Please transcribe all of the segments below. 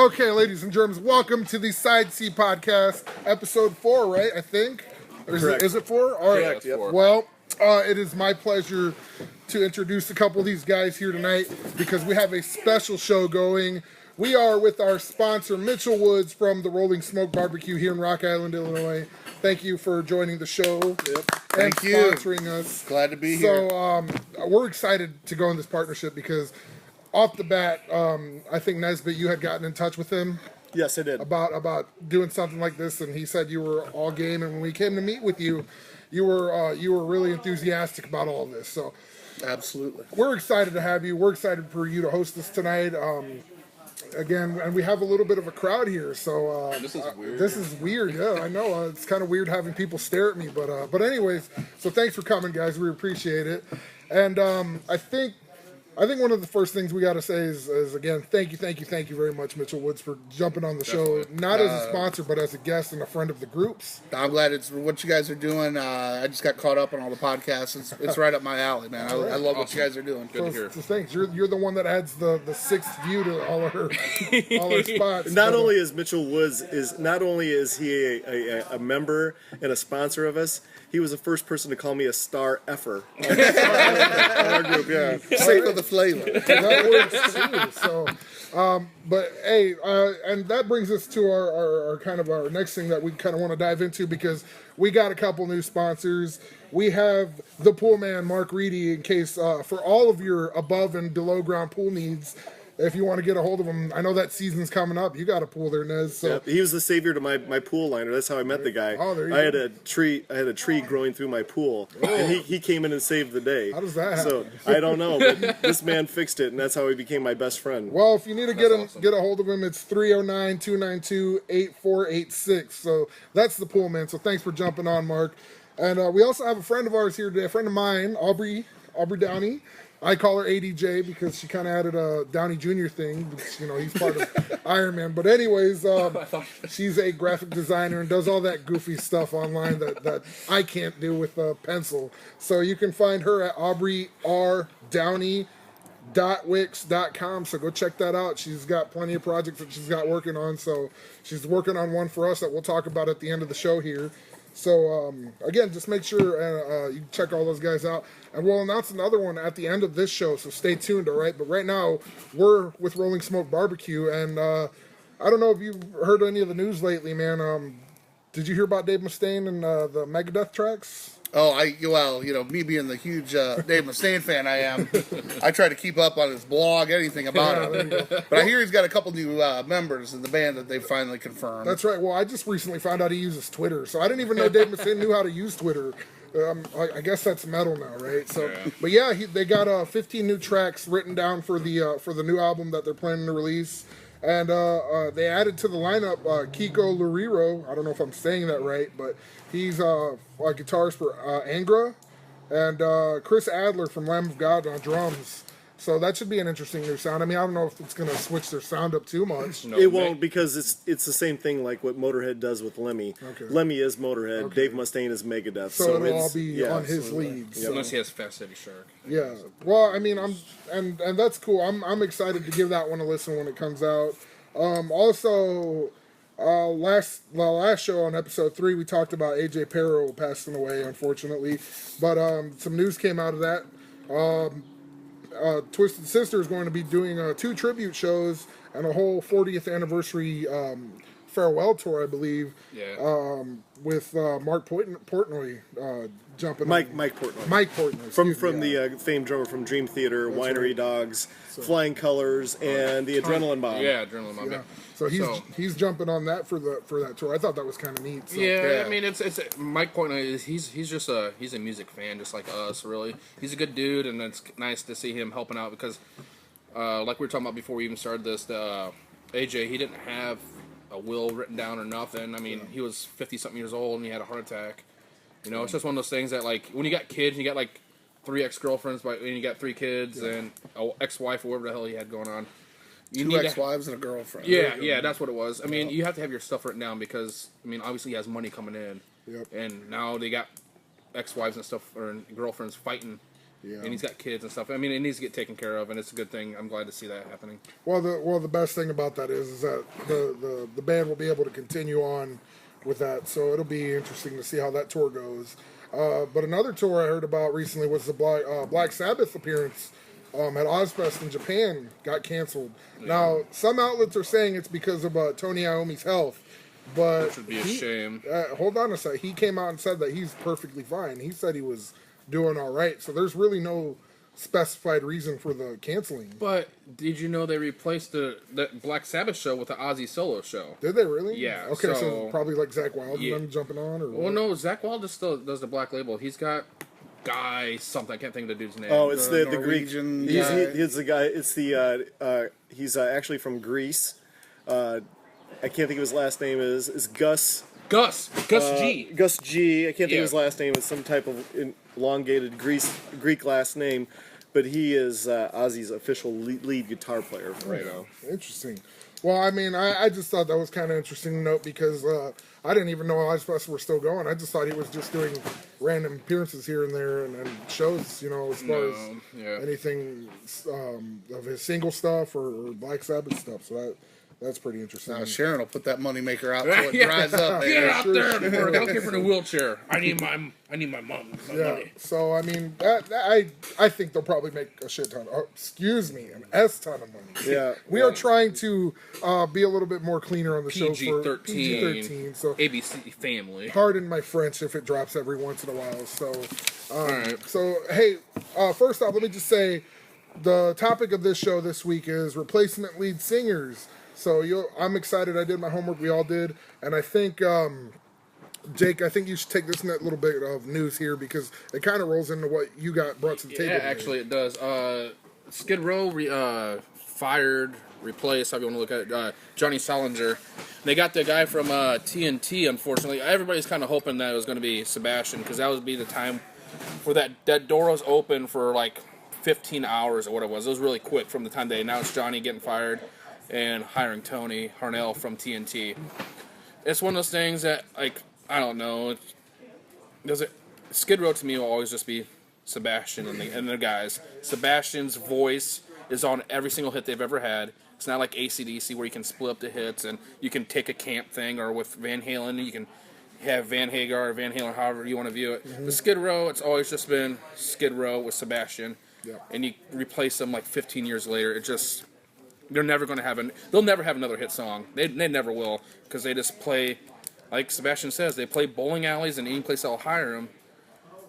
Okay, ladies and germs, welcome to the Side C Podcast, episode 4, right? I think. Or is it 4? All right. Correct, yep. Well, it is my pleasure to introduce a couple of these guys here tonight because we have a special show going. We are with our sponsor, Mitchell Woods from the Rolling Smoke Barbecue here in Rock Island, Illinois. Thank you for joining the show. Yep. And Thank you. sponsoring us. Glad to be here. So we're excited to go in this partnership because off the bat, I think Nesbitt, you had gotten in touch with him. Yes, I did. About doing something like this, and he said you were all game. And when we came to meet with you, you were really enthusiastic about all of this. So Absolutely. we're excited to have you. We're excited for you to host this tonight. Again, and we have a little bit of a crowd here, so This is weird. This is weird. Yeah, I know. It's kind of weird having people stare at me, but anyways. So thanks for coming, guys. We appreciate it. And I think one of the first things we got to say is again, thank you very much, Mitchell Woods, for jumping on the show, not as a sponsor, but as a guest and a friend of the group's. I'm glad it's what you guys are doing. I just got caught up on all the podcasts. It's right up my alley, man. I love what you guys are doing. Good to hear. So thanks. You're the one that adds the sixth view to all our spots. Not only is Mitchell Woods is he a member and a sponsor of us, he was the first person to call me a star effer on our group. Yeah, Sake of the flavor. That works too. So, but hey, and that brings us to our kind of our next thing that we kind of want to dive into because we got a couple new sponsors. We have the pool man, Mark Reedy, in case for all of your above and below ground pool needs. If you want to get a hold of him, I know that season's coming up. You got a pool there, Nez. So. Yep. He was the savior to my pool liner. That's how I met the guy. Oh, there you I go. had a tree growing through my pool, and he came in and saved the day. How does that happen? So I don't know, but this man fixed it, and that's how he became my best friend. Well, if you need to get a hold of him, it's 309-292-8486. So that's the pool man. So thanks for jumping on, Mark. And we also have a friend of ours here today, a friend of mine, Aubrey Downey. I call her ADJ because she kind of added a Downey Jr. thing. Which, he's part of Iron Man. But anyways, she's a graphic designer and does all that goofy stuff online that I can't do with a pencil. So you can find her at aubreyRdowney.wix.com. So go check that out. She's got plenty of projects that she's got working on. So she's working on one for us that we'll talk about at the end of the show here. So, again, just make sure you check all those guys out. And we'll announce another one at the end of this show, so stay tuned, all right? But right now, we're with Rolling Smoke Barbecue, and I don't know if you've heard any of the news lately, man. Did you hear about Dave Mustaine and the Megadeth tracks? Oh, me being the huge Dave Mustaine fan I am, I try to keep up on his blog, anything about him. But I hear he's got a couple new members in the band that they finally confirmed. That's right. Well, I just recently found out he uses Twitter, so I didn't even know Dave Mustaine knew how to use Twitter. I guess that's metal now, right? So, Yeah. But yeah, they got 15 new tracks written down for the new album that they're planning to release. And they added to the lineup Kiko Loureiro. I don't know if I'm saying that right, but he's a guitarist for Angra, and Chris Adler from Lamb of God on drums. So that should be an interesting new sound. I mean, I don't know if it's going to switch their sound up too much. No, It won't because it's the same thing like what Motorhead does with Lemmy. Okay. Lemmy is Motorhead. Okay. Dave Mustaine is Megadeth. So it'll it's- all be yeah, on his so- leads. Unless he has Fast Eddie Shark. Yeah. Well, I mean, and that's cool. I'm excited to give that one a listen when it comes out. Also, last show on episode 3, we talked about AJ Pero passing away, unfortunately. But some news came out of that. Twisted Sister is going to be doing 2 tribute shows and a whole 40th anniversary farewell tour, I believe. Yeah. With Mark Portnoy jumping. Mike on. Portnoy. Mike Portnoy. From excuse me, the famed drummer from Dream Theater, Winery right. Dogs, Flying Colors, and the Adrenaline Bomb. Yeah, Adrenaline Bomb. Yeah. So he's jumping on that for that tour. I thought that was kind of neat. So. Yeah, I mean it's Mike Portnoy. He's just a music fan, just like us. Really, he's a good dude, and it's nice to see him helping out because, like we were talking about before we even started this, AJ he didn't have a will written down or nothing. I mean, he was 50-something years old and he had a heart attack. It's just one of those things that like when you got kids, you got like 3 ex-girlfriends, and you got 3 kids and an ex-wife or whatever the hell he had going on. You 2 need to- ex-wives and a girlfriend. Yeah, that's what it was. I mean, you have to have your stuff written down because, I mean, obviously he has money coming in. Yep. And now they got ex-wives and stuff, or girlfriends fighting Yeah. and he's got kids and stuff. I mean, it needs to get taken care of, and it's a good thing. I'm glad to see that happening. Well, the best thing about that is that the band will be able to continue on with that. So it'll be interesting to see how that tour goes. But another tour I heard about recently was the Black Sabbath appearance at Ozfest in Japan got canceled. Now, some outlets are saying it's because of Tony Iommi's health, but Which would be a shame. Hold on a sec. He came out and said that he's perfectly fine. He said he was doing all right. So there's really no specified reason for the canceling. But did you know they replaced the Black Sabbath show with the Ozzy solo show? Did they really? Yeah, Okay, so, so- probably like Zach Wilde Yeah. and them jumping on, or Well, what? no, Zach Wilde still does the Black Label. He's got Guy something. I can't think of the dude's name. Oh, it's the Greek. Norwegian He's, guy. he's the guy. It's the he's actually from Greece. I can't think of his last name. Is Gus Gus G. Gus G. I can't think Yeah. of his last name. It's some type of elongated Greek last name, but he is Ozzy's official lead guitar player right now. Interesting. Well, I mean, I just thought that was kind of interesting to note because I didn't even know Ozfest were still going. I just thought he was just doing random appearances here and there and shows, as far as yeah. anything of his single stuff or Black Sabbath stuff. So that's pretty interesting. Now Sharon will put that moneymaker out till it Yeah. dries up. Get man. out there and work. I don't care for the wheelchair. I need my mom. My Yeah. money. So I mean, I think they'll probably make a shit ton. An ton of money. Yeah. We are trying to be a little bit more cleaner on the show for PG-13. PG-13. So ABC Family. pardon my French if it drops every once in a while. So, Alright. so hey, first off, let me just say the topic of this show this week is replacement lead singers. So I'm excited. I did my homework. We all did, and I think Jake, I think you should take this little bit of news here because it kind of rolls into what you got brought to the table. Yeah, today. actually it does. Skid Row fired, replaced, however you want to look at it, Johnny Solinger. They got the guy from TNT, unfortunately. Everybody's kind of hoping that it was going to be Sebastian because that would be the time for that door was open for like 15 hours or what it was. It was really quick from the time they announced Johnny getting fired and hiring Tony Harnell from TNT. It's one of those things that, like, I don't know. Skid Row to me will always just be Sebastian and the guys. Sebastian's voice is on every single hit they've ever had. It's not like AC/DC where you can split up the hits and you can take a camp thing, or with Van Halen you can have Van Hagar or Van Halen, however you want to view it. Mm-hmm. The Skid Row, it's always just been Skid Row with Sebastian. Yeah. And you replace them like 15 years later. It just... They're never going to have they'll never have another hit song. They never will, because they just play, like Sebastian says, they play bowling alleys and any place that'll hire them.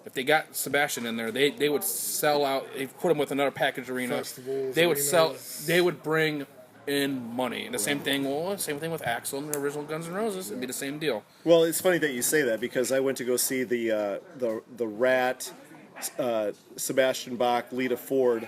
If they got Sebastian in there, they would sell out. They put him with another package arena. Festivals, They would arenas. They would bring in money. And the same thing with Axl and the original Guns N' Roses. It'd be the same deal. Well, it's funny that you say that because I went to go see the Rat, Sebastian Bach, Lita Ford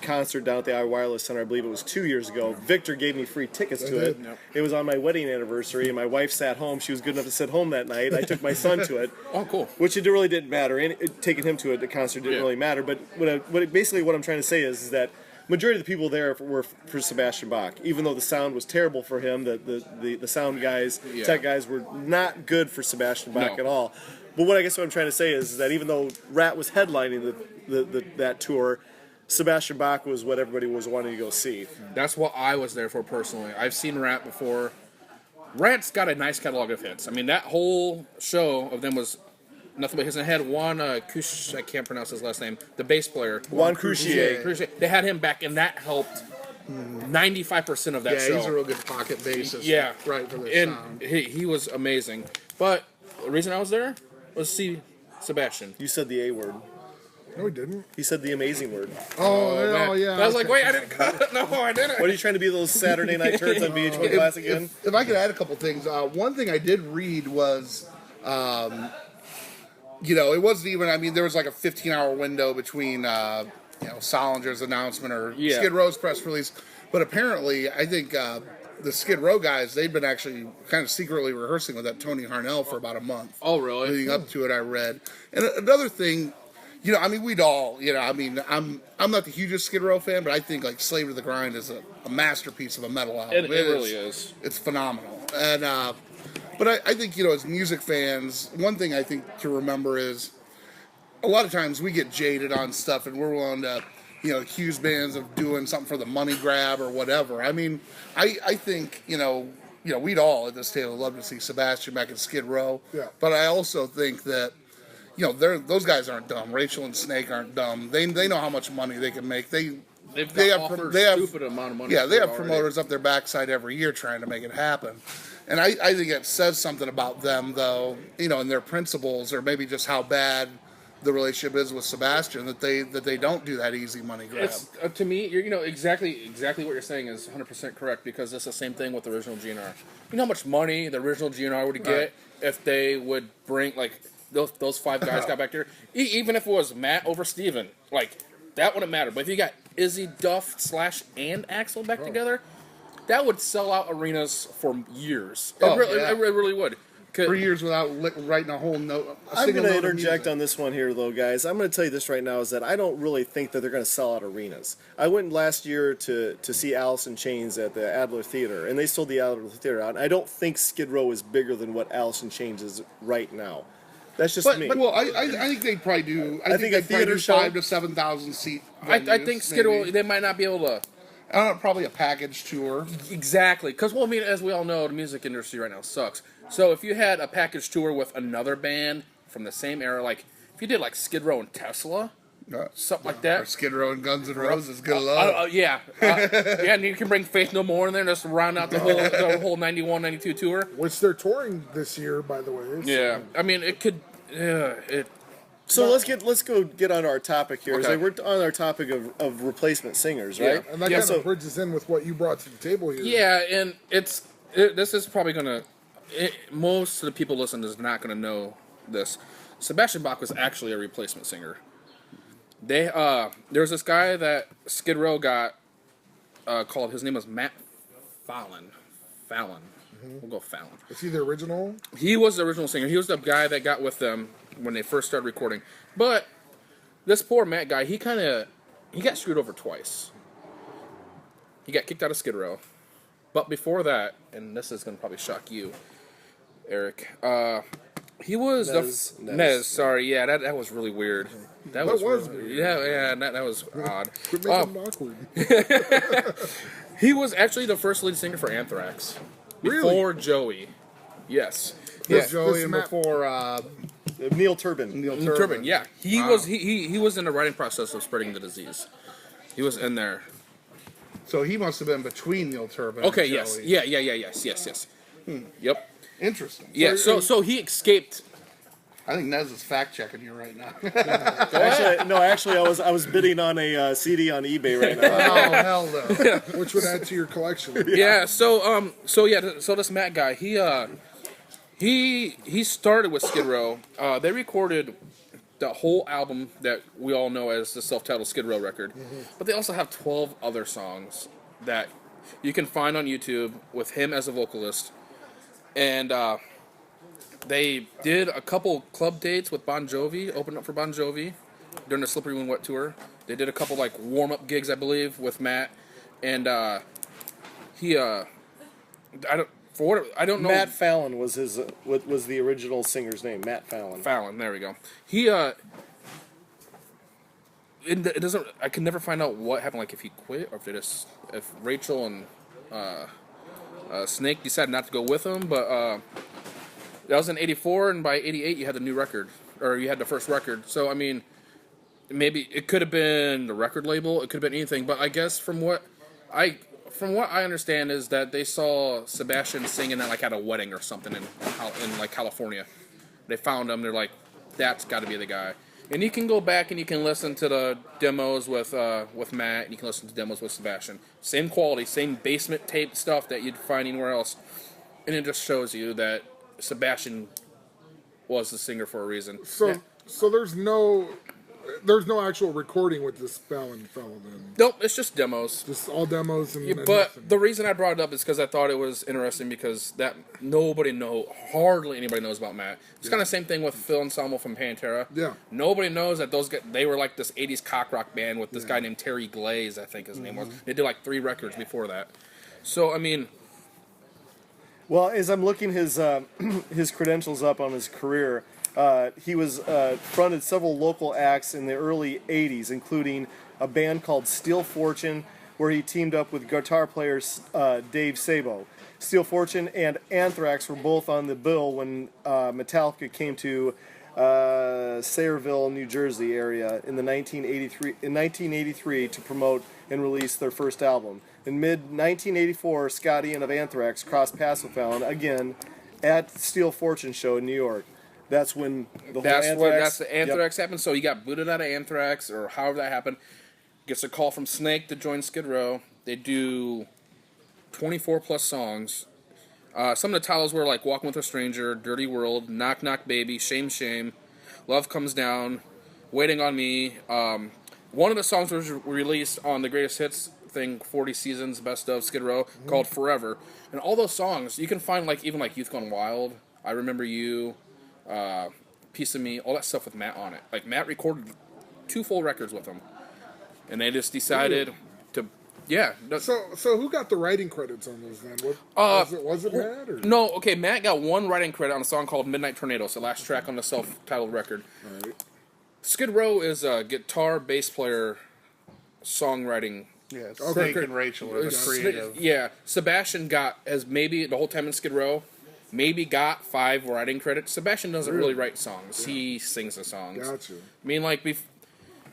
concert down at the Iowa Wireless Center. I believe it was 2 years ago. Victor gave me free tickets to it. Yep. It was on my wedding anniversary, and my wife sat home. She was good enough to sit home that night. I took my son to it. Oh, cool. Which it really didn't matter. And taking him to the concert didn't Yeah. really matter. But basically what I'm trying to say is that majority of the people there were for Sebastian Bach. Even though the sound was terrible for him, the sound guys, Yeah. tech guys were not good for Sebastian Bach No. at all. But what I'm trying to say is that even though Rat was headlining that tour, Sebastian Bach was what everybody was wanting to go see. That's what I was there for personally. I've seen Rat before. Rat's got a nice catalog of hits. I mean, that whole show of them was nothing but his. And had Juan I can't pronounce his last name, the bass player. Juan Croucier. They had him back, and that helped 95% of that Yeah, show. he's a real good pocket bassist. Yeah. Right for their And sound. he was amazing. But the reason I was there was to see Sebastian. You said the A word. No, he didn't. He said the amazing word. Oh, yeah. I was like, wait, I didn't cut it. No, I didn't. What are you trying to be, those Saturday night turds on VH1 Classic again? If I could add a couple things, one thing I did read was, it wasn't even. I mean, there was like a 15-hour window between, Solinger's announcement or Yeah. Skid Row's press release, but apparently, I think the Skid Row guys, they've been actually kind of secretly rehearsing with that Tony Harnell for about a month. Oh, really? Leading up to it, I read. And another thing. We'd all, I'm not the hugest Skid Row fan, but I think like Slave to the Grind is a masterpiece of a metal album. It really is. It's phenomenal. And but I think, as music fans, one thing I think to remember is a lot of times we get jaded on stuff and we're willing to, accuse bands of doing something for the money grab or whatever. I mean, I think, we'd all at this table love to see Sebastian back at Skid Row. Yeah. But I also think that, those guys aren't dumb. Rachel and Snake aren't dumb. They know how much money they can make. They have stupid amount of money. Yeah, they have already. promoters up their backside every year trying to make it happen. And I think it says something about them, though, and their principles, or maybe just how bad the relationship is with Sebastian, that they don't do that easy money grab. It's, to me, exactly what you're saying is 100% correct, because it's the same thing with the original GNR. You know how much money the original GNR would get if they would bring, like, those 5 guys got back there? Even if it was Matt over Steven, like, that wouldn't matter. But if you got Izzy, Duff, Slash, and Axel back together, that would sell out arenas for years. It really would. For years without writing a whole note. I'm going to interject on this one here, though, guys. I'm going to tell you this right now, is that I don't really think that they're going to sell out arenas. I went last year to see Alice in Chains at the Adler Theater, and they sold the Adler Theater out. And I don't think Skid Row is bigger than what Alice in Chains is right now. That's just me. But well, I think they probably do. I think a they probably theater do show, 5,000 to 7,000 seat. I venues, think Skid Row, maybe. they might not be able to. Probably a package tour. Exactly, because as we all know, the music industry right now sucks. So if you had a package tour with another band from the same era, like if you did like Skid Row and Tesla, something like Or that. Skid Row and Guns N' Roses, good luck. Yeah, and you can bring Faith No More in there and just round out the whole 91, 92 tour. Which they're touring this year, by the way. So. Yeah, I mean it could. So let's go get on our topic here. Okay. So we're on our topic of replacement singers, right? And that kind of bridges in with what you brought to the table here. Yeah, and this is probably gonna. Most of the people listening is not gonna know this. Sebastian Bach was actually a replacement singer. There's this guy that Skid Row got called. His name was Matt Fallon. We'll go Fallon. Is he the original? He was the original singer. He was the guy that got with them when they first started recording. But this poor Matt guy, he got screwed over twice. He got kicked out of Skid Row. But before that, and this is going to probably shock you, Eric, he was Nez. Sorry, yeah, that was really weird. That was weird. Yeah, that was odd. Quit making him awkward. He was actually the first lead singer for Anthrax. Before Joey. Yes. Yeah, Joey and before Neil Turbin. Neil Turbin. Yeah. He was in the writing process of spreading the disease. He was in there. So he must have been between Neil Turbin. Okay, and yes. Joey. Yes. Yep. Interesting. Yeah, so he escaped. I think Nez is fact checking you right now. Actually, I was bidding on a CD on eBay right now. Oh hell no! Which would add to your collection. Yeah, so this Matt guy, he started with Skid Row. They recorded the whole album that we all know as the self-titled Skid Row record. But they also have 12 other songs that you can find on YouTube with him as a vocalist. And they did a couple club dates with Bon Jovi, opened up for Bon Jovi during the Slippery When Wet tour. They did a couple like warm-up gigs, I believe, with Matt. And I don't know. Matt Fallon was was the original singer's name. Matt Fallon. Fallon, there we go. It doesn't. I can never find out what happened. Like if he quit, or if Rachel and Snake decided not to go with him. But that was in '84, and by '88 you had the new record, or you had the first record. So I mean, maybe it could have been the record label. It could have been anything. But I guess from what I understand is that they saw Sebastian singing at a wedding or something in like California. They found him. They're like, that's got to be the guy. And you can go back and you can listen to the demos with Matt, and you can listen to demos with Sebastian. Same quality, same basement tape stuff that you'd find anywhere else. And it just shows you that Sebastian was the singer for a reason. So there's no actual recording with this Fallon fellow then. Nope, it's just demos. Just all demos and. Yeah, and but nothing. the reason I brought it up is because I thought it was interesting because that hardly anybody knows about Matt. It's kind of the same thing with Phil Anselmo from Pantera. Yeah. Nobody knows that those guys, they were like this 80s cock rock band with this guy named Terry Glaze, I think his name was. They did like 3 records before that. So, I mean... Well, as I'm looking his credentials up on his career, He was fronted several local acts in the early 80s, including a band called Steel Fortune, where he teamed up with guitar player Dave Sabo. Steel Fortune and Anthrax were both on the bill when Metallica came to Sayreville, New Jersey area in 1983 to promote and release their first album. In mid-1984, Scott Ian of Anthrax crossed paths with Fallon again at Steel Fortune show in New York. That's when the whole That's the Anthrax happened. So he got booted out of Anthrax, or however that happened. Gets a call from Snake to join Skid Row. They do 24 plus songs. Some of the titles were like Walking with a Stranger, Dirty World, Knock Knock Baby, Shame Shame, Love Comes Down, Waiting on Me. One of the songs was released on the Greatest Hits thing, 40 Seasons, Best of Skid Row, called Forever. And all those songs, you can find like even like Youth Gone Wild, I Remember You, Piece of Me, all that stuff with Matt on it. Like Matt recorded 2 full records with him. And they just decided to, yeah. So who got the writing credits on those then? What, was it Matt? Or? No, okay, Matt got 1 writing credit on a song called Midnight Tornadoes, the last track on the self-titled record. All right. Skid Row is a guitar, bass player, songwriting. Yeah, Snake and Rachel are the creative. Yeah, Sebastian has maybe, the whole time in Skid Row, maybe got 5 writing credits. Sebastian doesn't really write songs. Yeah. He sings the songs. Gotcha. I mean, like,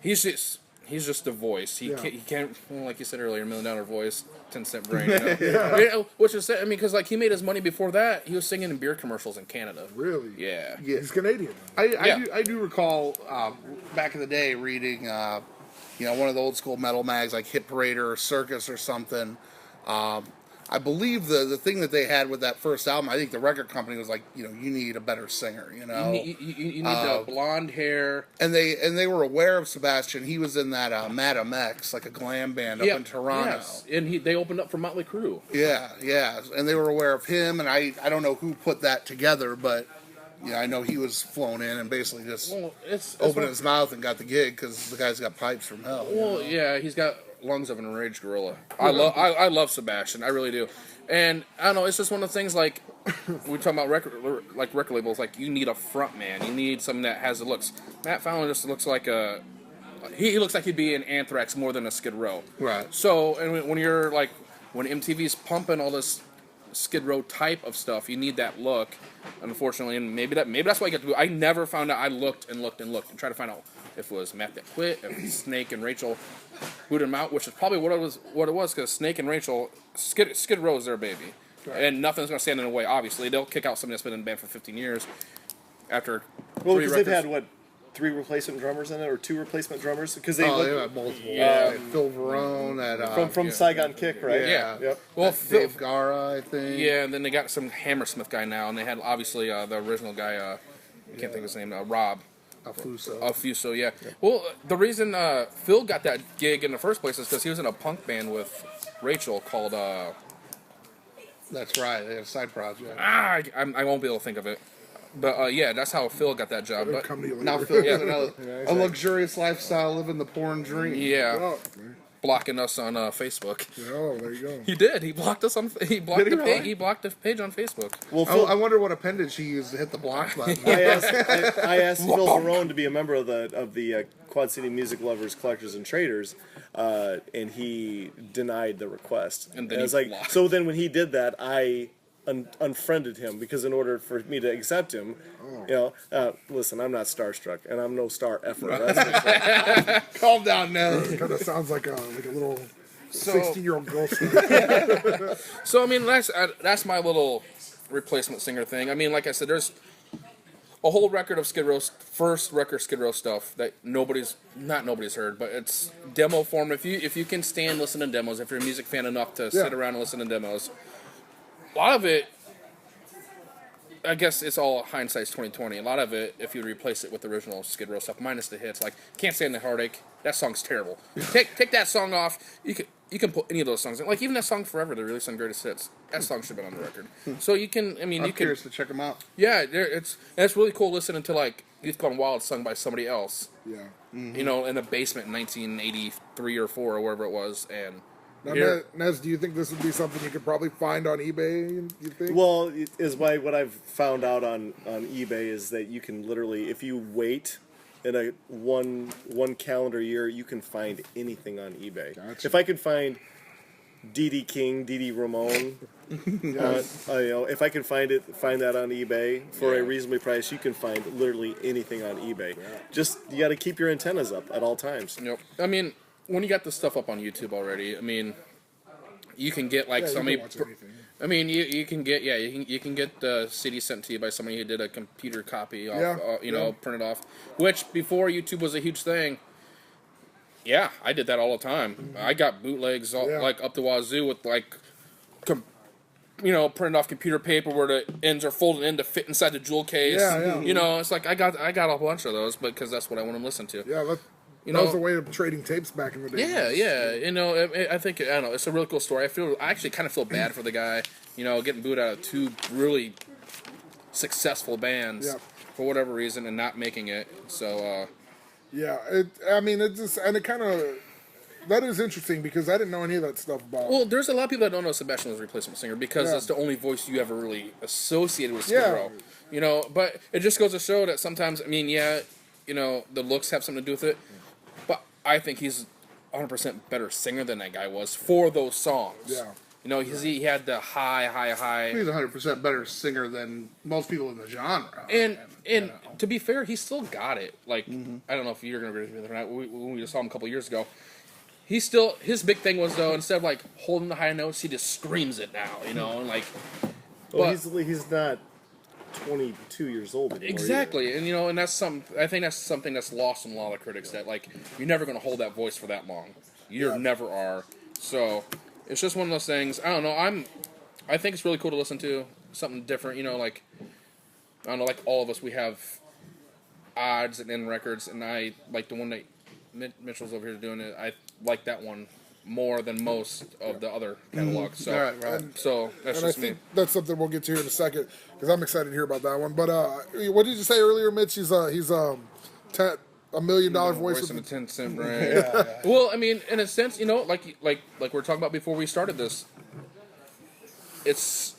he's just a voice. He can't, well, like you said earlier, $1 million voice, 10-cent brain. You know? You know, which is, I mean, because like he made his money before that. He was singing in beer commercials in Canada. Really? Yeah. He's Canadian. I do recall back in the day reading, one of the old school metal mags like Hit Parader or Circus or something. I believe the thing that they had with that first album, I think the record company was like, you need a better singer, You need the blonde hair. And they were aware of Sebastian. He was in that Madam X, like a glam band up in Toronto. Yes. And they opened up for Motley Crue. Yeah. And they were aware of him, and I don't know who put that together, but I know he was flown in and basically just opened his mouth and got the gig because the guy's got pipes from hell. Well, yeah, he's got lungs of an enraged gorilla. I love Sebastian, I really do. And I don't know, it's just one of the things like we talk about record labels. Like you need a front man, you need someone that has the looks. Matt Fallon just looks like he looks like he'd be in Anthrax more than a Skid Row. Right. So and when you're like when MTV's pumping all this Skid Row type of stuff, you need that look. Unfortunately, and maybe that's why I get to. I never found out. I looked and tried to find out if it was Matt that quit, if Snake and Rachel booted him out, which is probably what it was, because Snake and Rachel, Skid Row is their baby, and nothing's gonna stand in the way. Obviously, they'll kick out somebody that's been in the band for 15 years after. Well, because they've had 3 replacement drummers in it, or 2 replacement drummers, because they had multiple. Yeah, Phil Verone from Saigon Kick, right? Yeah. Yep. Well, Dave Gara, I think. Yeah, and then they got some Hammersmith guy now, and they had obviously the original guy. I can't think of his name. Rob. Alfuso, yeah. Well, the reason Phil got that gig in the first place is because he was in a punk band with Rachel called. That's right. They had a side project. I won't be able to think of it. But yeah, that's how Phil got that job. But now Phil's in a luxurious lifestyle, living the porn dream. Yeah. Blocking us on Facebook. Oh, there you go. He did. He blocked us on. He blocked the page. He blocked the page on Facebook. Well, Phil, I wonder what appendage he used to hit the block button. I asked Phil Verone to be a member of the Quad City Music Lovers, Collectors, and Traders, and he denied the request. And then I was like, blocked. so then when he did that, I unfriended him, because in order for me to accept him, listen, I'm not starstruck, and I'm no star effer. That's Calm down, now. Kind of sounds like a little 16-year-old girl. So I mean, that's my little replacement singer thing. I mean, like I said, there's a whole record of Skid Row's first record Skid Row stuff that nobody's heard, but it's demo form. If you can stand listening to demos, if you're a music fan enough to sit around and listen to demos. A lot of it, I guess it's all hindsight's 2020. A lot of it, if you replace it with the original Skid Row stuff, minus the hits, like "Can't Stand the Heartache," that song's terrible. Take that song off. You can put any of those songs in. Like even that song "Forever," they released on Greatest Hits. That song should have been on the record. So you can, I mean, I'm curious to check them out. Yeah, it's really cool listening to like "Youth Gone Wild" sung by somebody else. Yeah. Mm-hmm. In a basement in 1983 or 4 or wherever it was, and Now, Here. Nez, do you think this would be something you could probably find on eBay? You think? Well, what I've found out on eBay is that you can literally, if you wait in a one calendar year, you can find anything on eBay. Gotcha. If I could find D.D. King, D.D. Ramone, if I can find that on eBay for a reasonably price, you can find literally anything on eBay. Just you got to keep your antennas up at all times. Yep. I mean, when you got the stuff up on YouTube already, I mean, you can get like Yeah, you somebody. can watch anything. I mean, you can get you can get the CD sent to you by somebody who did a computer copy off, Yeah, printed off. Which before YouTube was a huge thing. Yeah, I did that all the time. I got bootlegs like up the wazoo with like, printed off computer paper where the ends are folded in to fit inside the jewel case. Yeah, yeah. It's like I got a bunch of those because that's what I want to listen to. Yeah, that know- was the way of trading tapes back in the day. Yeah. I think I don't know. It's a really cool story. I actually kind of feel bad for the guy. Getting booed out of two really successful bands Yeah. for whatever reason and not making it. So Yeah, it kind of, that is interesting because I didn't know any of that stuff about. well, there's a lot of people that don't know Sebastian was a replacement singer because Yeah. it's the only voice you ever really associated with Skid Yeah. Row. But it just goes to show that sometimes, the looks have something to do with it. But I think he's 100% better singer than that guy was for those songs. Yeah. He had the high. He's 100% better singer than most people in the genre. And to be fair, he still got it. Like, I don't know if you're going to agree with me or not. When we just saw him a couple years ago, his big thing was, though, instead of, like, holding the high notes, he just screams it now, and, like... Well, but- he's not 22 years old anymore. Exactly, and that's I think that's something that's lost in a lot of critics, that, like, you're never going to hold that voice for that long. You never are. So, it's just one of those things. I don't know, I think it's really cool to listen to, something different, like... I don't know, like all of us, we have odds and end records, and I like the one that Mitchell's over here doing it. I like that one more than most of the other catalogs. So, Right. So that's and I just me. think that's something we'll get to here in a second because I'm excited to hear about that one. But what did you say earlier, Mitch? He's $1 million voice Voice in a with 10-cent brand. Well, I mean, in a sense, like we were talking about before we started this. It's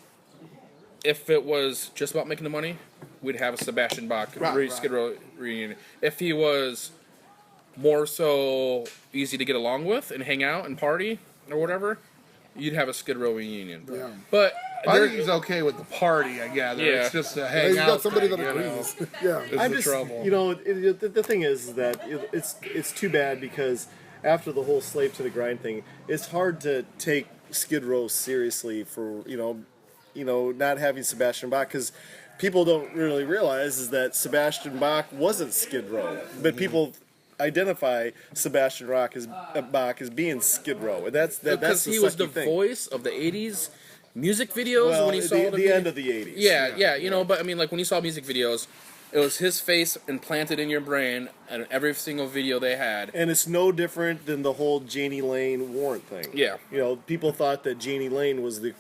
if it was just about making the money, we'd have a Sebastian Bach Skid Row reunion. If he was more so easy to get along with and hang out and party or whatever, you'd have a Skid Row reunion. Yeah. But I think he's okay with the party, I gather. Yeah. It's just a Hey, hang he's out got somebody thing, that agrees. Yeah. Is I'm the just, trouble. the thing is that it's too bad because after the whole slave to the grind thing, it's hard to take Skid Row seriously for not having Sebastian Bach because people don't really realize is that Sebastian Bach wasn't Skid Row, but people identify Sebastian Bach as being Skid Row, and that's because the he was the sucky thing. voice of the '80s music videos Well, when he saw the end of the '80s. Yeah, but I mean, like when you saw music videos, it was his face implanted in your brain, and every single video they had. And it's no different than the whole Janie Lane Warrant thing. Yeah. People thought that Janie Lane was the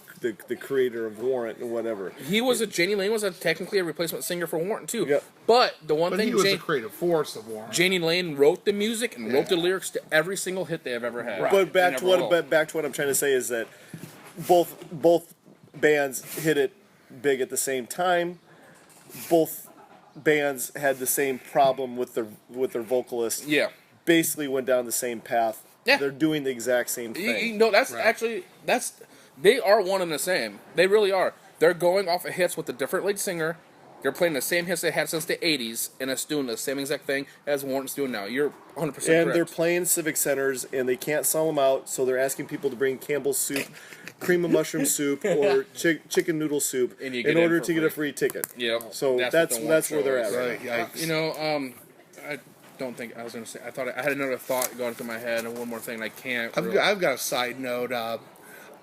creator of Warrant and whatever. Janie Lane was technically a replacement singer for Warrant too. Yep. But the one But thing he was the creative force of Warren. Janie Lane wrote the music and wrote the lyrics to every single hit they have ever had. But back And to never what will. back to what I'm trying to say is that both bands hit it big at the same time. Both bands had the same problem with their vocalist. Yeah. Basically went down the same path. Yeah. They're doing the exact same thing. That's actually they are one and the same. They really are. They're going off of hits with a different lead singer. They're playing the same hits they had since the '80s, and it's doing the same exact thing as Warrant's doing now. You're 100% correct. And they're playing civic centers, and they can't sell them out, so they're asking people to bring Campbell's soup, cream of mushroom soup, or chicken noodle soup And you get in in order for to get a free. free ticket. Yep. So That's that's what the Warrant where they're show at. is. Right? Yikes. I don't think I was going to say. I thought I had another thought going through my head, and one more thing, and I can't. I've got a side note.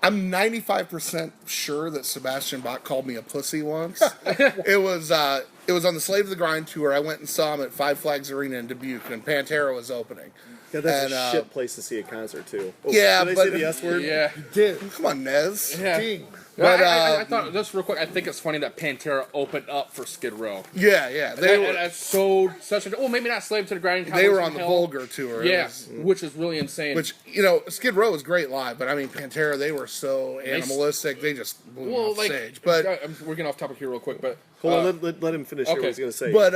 I'm 95% sure that Sebastian Bach called me a pussy once. It was on the Slave to the Grind tour. I went and saw him at Five Flags Arena in Dubuque, and Pantera was opening. Yeah, that's And, a shit place to see a concert too. Oh, yeah, did I but- say the S word? Yeah. Did. Come on, Nez. Yeah. Ding. But, I thought, just real quick, I think it's funny that Pantera opened up for Skid Row. Yeah. They They were that's so such a maybe not Slave to the Grinding. they were Cowboys on in the Hell. Vulgar tour. It Yeah, was- which is really insane. which Skid Row was great live, but I mean Pantera, they were so animalistic. They just blew me off stage. But we're getting off topic here real quick, but Hold on, let him finish here what okay. he's going to say. But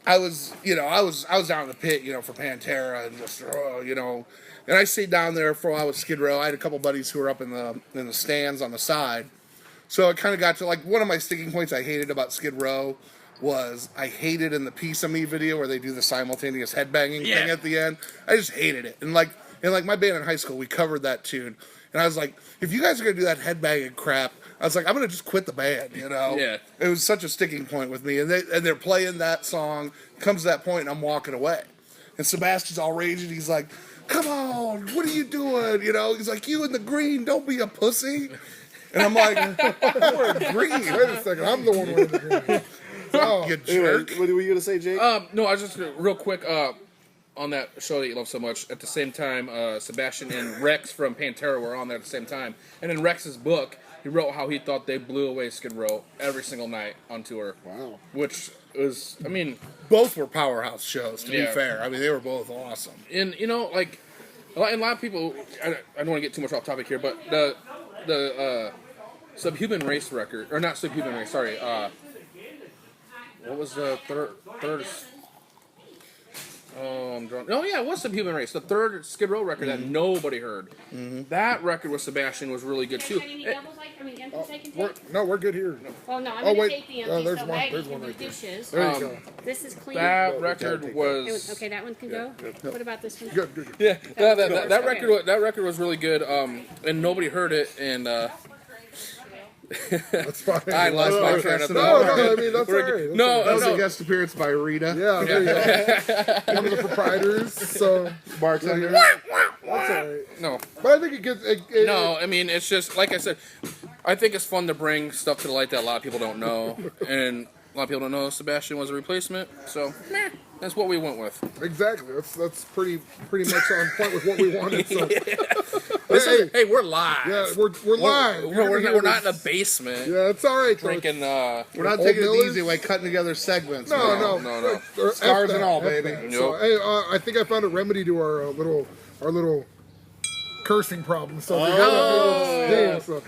I was down in the pit, for Pantera and just and I stayed down there for a while with Skid Row. I had a couple buddies who were up in the stands on the side, so it kind of got to like one of my sticking points I hated about Skid Row was I hated in the Piece of Me video where they do the simultaneous headbanging thing at the end. I just hated it, and like my band in high school, we covered that tune, and I was like, if you guys are gonna do that headbanging crap, I was like, I'm gonna just quit the band, Yeah. It was such a sticking point with me, and they're playing that song. Comes to that point, and I'm walking away, and Sebastian's all raging. He's like, "Come on, what are you doing?" He's like, "You in the green, don't be a pussy." And I'm like, "We're green." Wait a second. I'm the one wearing the green. Oh, You anyway, jerk. what were you going to say, Jake? no, I was just real quick on that show that you love so much. At the same time, Sebastian and Rex from Pantera were on there at the same time, and in Rex's book, he wrote how he thought they blew away Skid Row every single night on tour. Wow. Which was, I mean, Both were powerhouse shows, to be Yeah. fair. I mean, they were both awesome. and like a lot of people, I don't want to get too much off topic here, but the Subhuman Race record, or not Subhuman Race, sorry, what was the third I'm drunk. Oh yeah, it was Subhuman Race, the third Skid Row record that nobody heard. That record with Sebastian was really good too. Any doubles empties I can take? We're good here. Well, no, I'm Oh, gonna wait. take the Oh, empty there's so one- Maggie there's can one do right there. dishes. There you go. This is clean. That record It was was- okay, that one can go. What about this one? Good. yeah. That Okay. record was really good. And nobody heard it. And That's fine. I lost my train of No, thought. I mean, that's all right. That's No, all right. That was no. a guest appearance by Rita. Yeah, there you go. One of the proprietors. So, Bartender. that's all right. no. But I think it gets. No, I mean, it's just, like I said, I think it's fun to bring stuff to the light that a lot of people don't know. And a lot of people don't know Sebastian was a replacement. So, that's what we went with. Exactly. That's pretty much on point with what we wanted. So, Hey, we're live. yeah, we're live. We're not in a basement Yeah, it's all right. Coach. drinking. We're not Old taking it the Millers? easy way, cutting together segments. No. no. Or Scars F and that, all, F baby. that. So, hey, I think I found a remedy to our little cursing problem. So, if we have so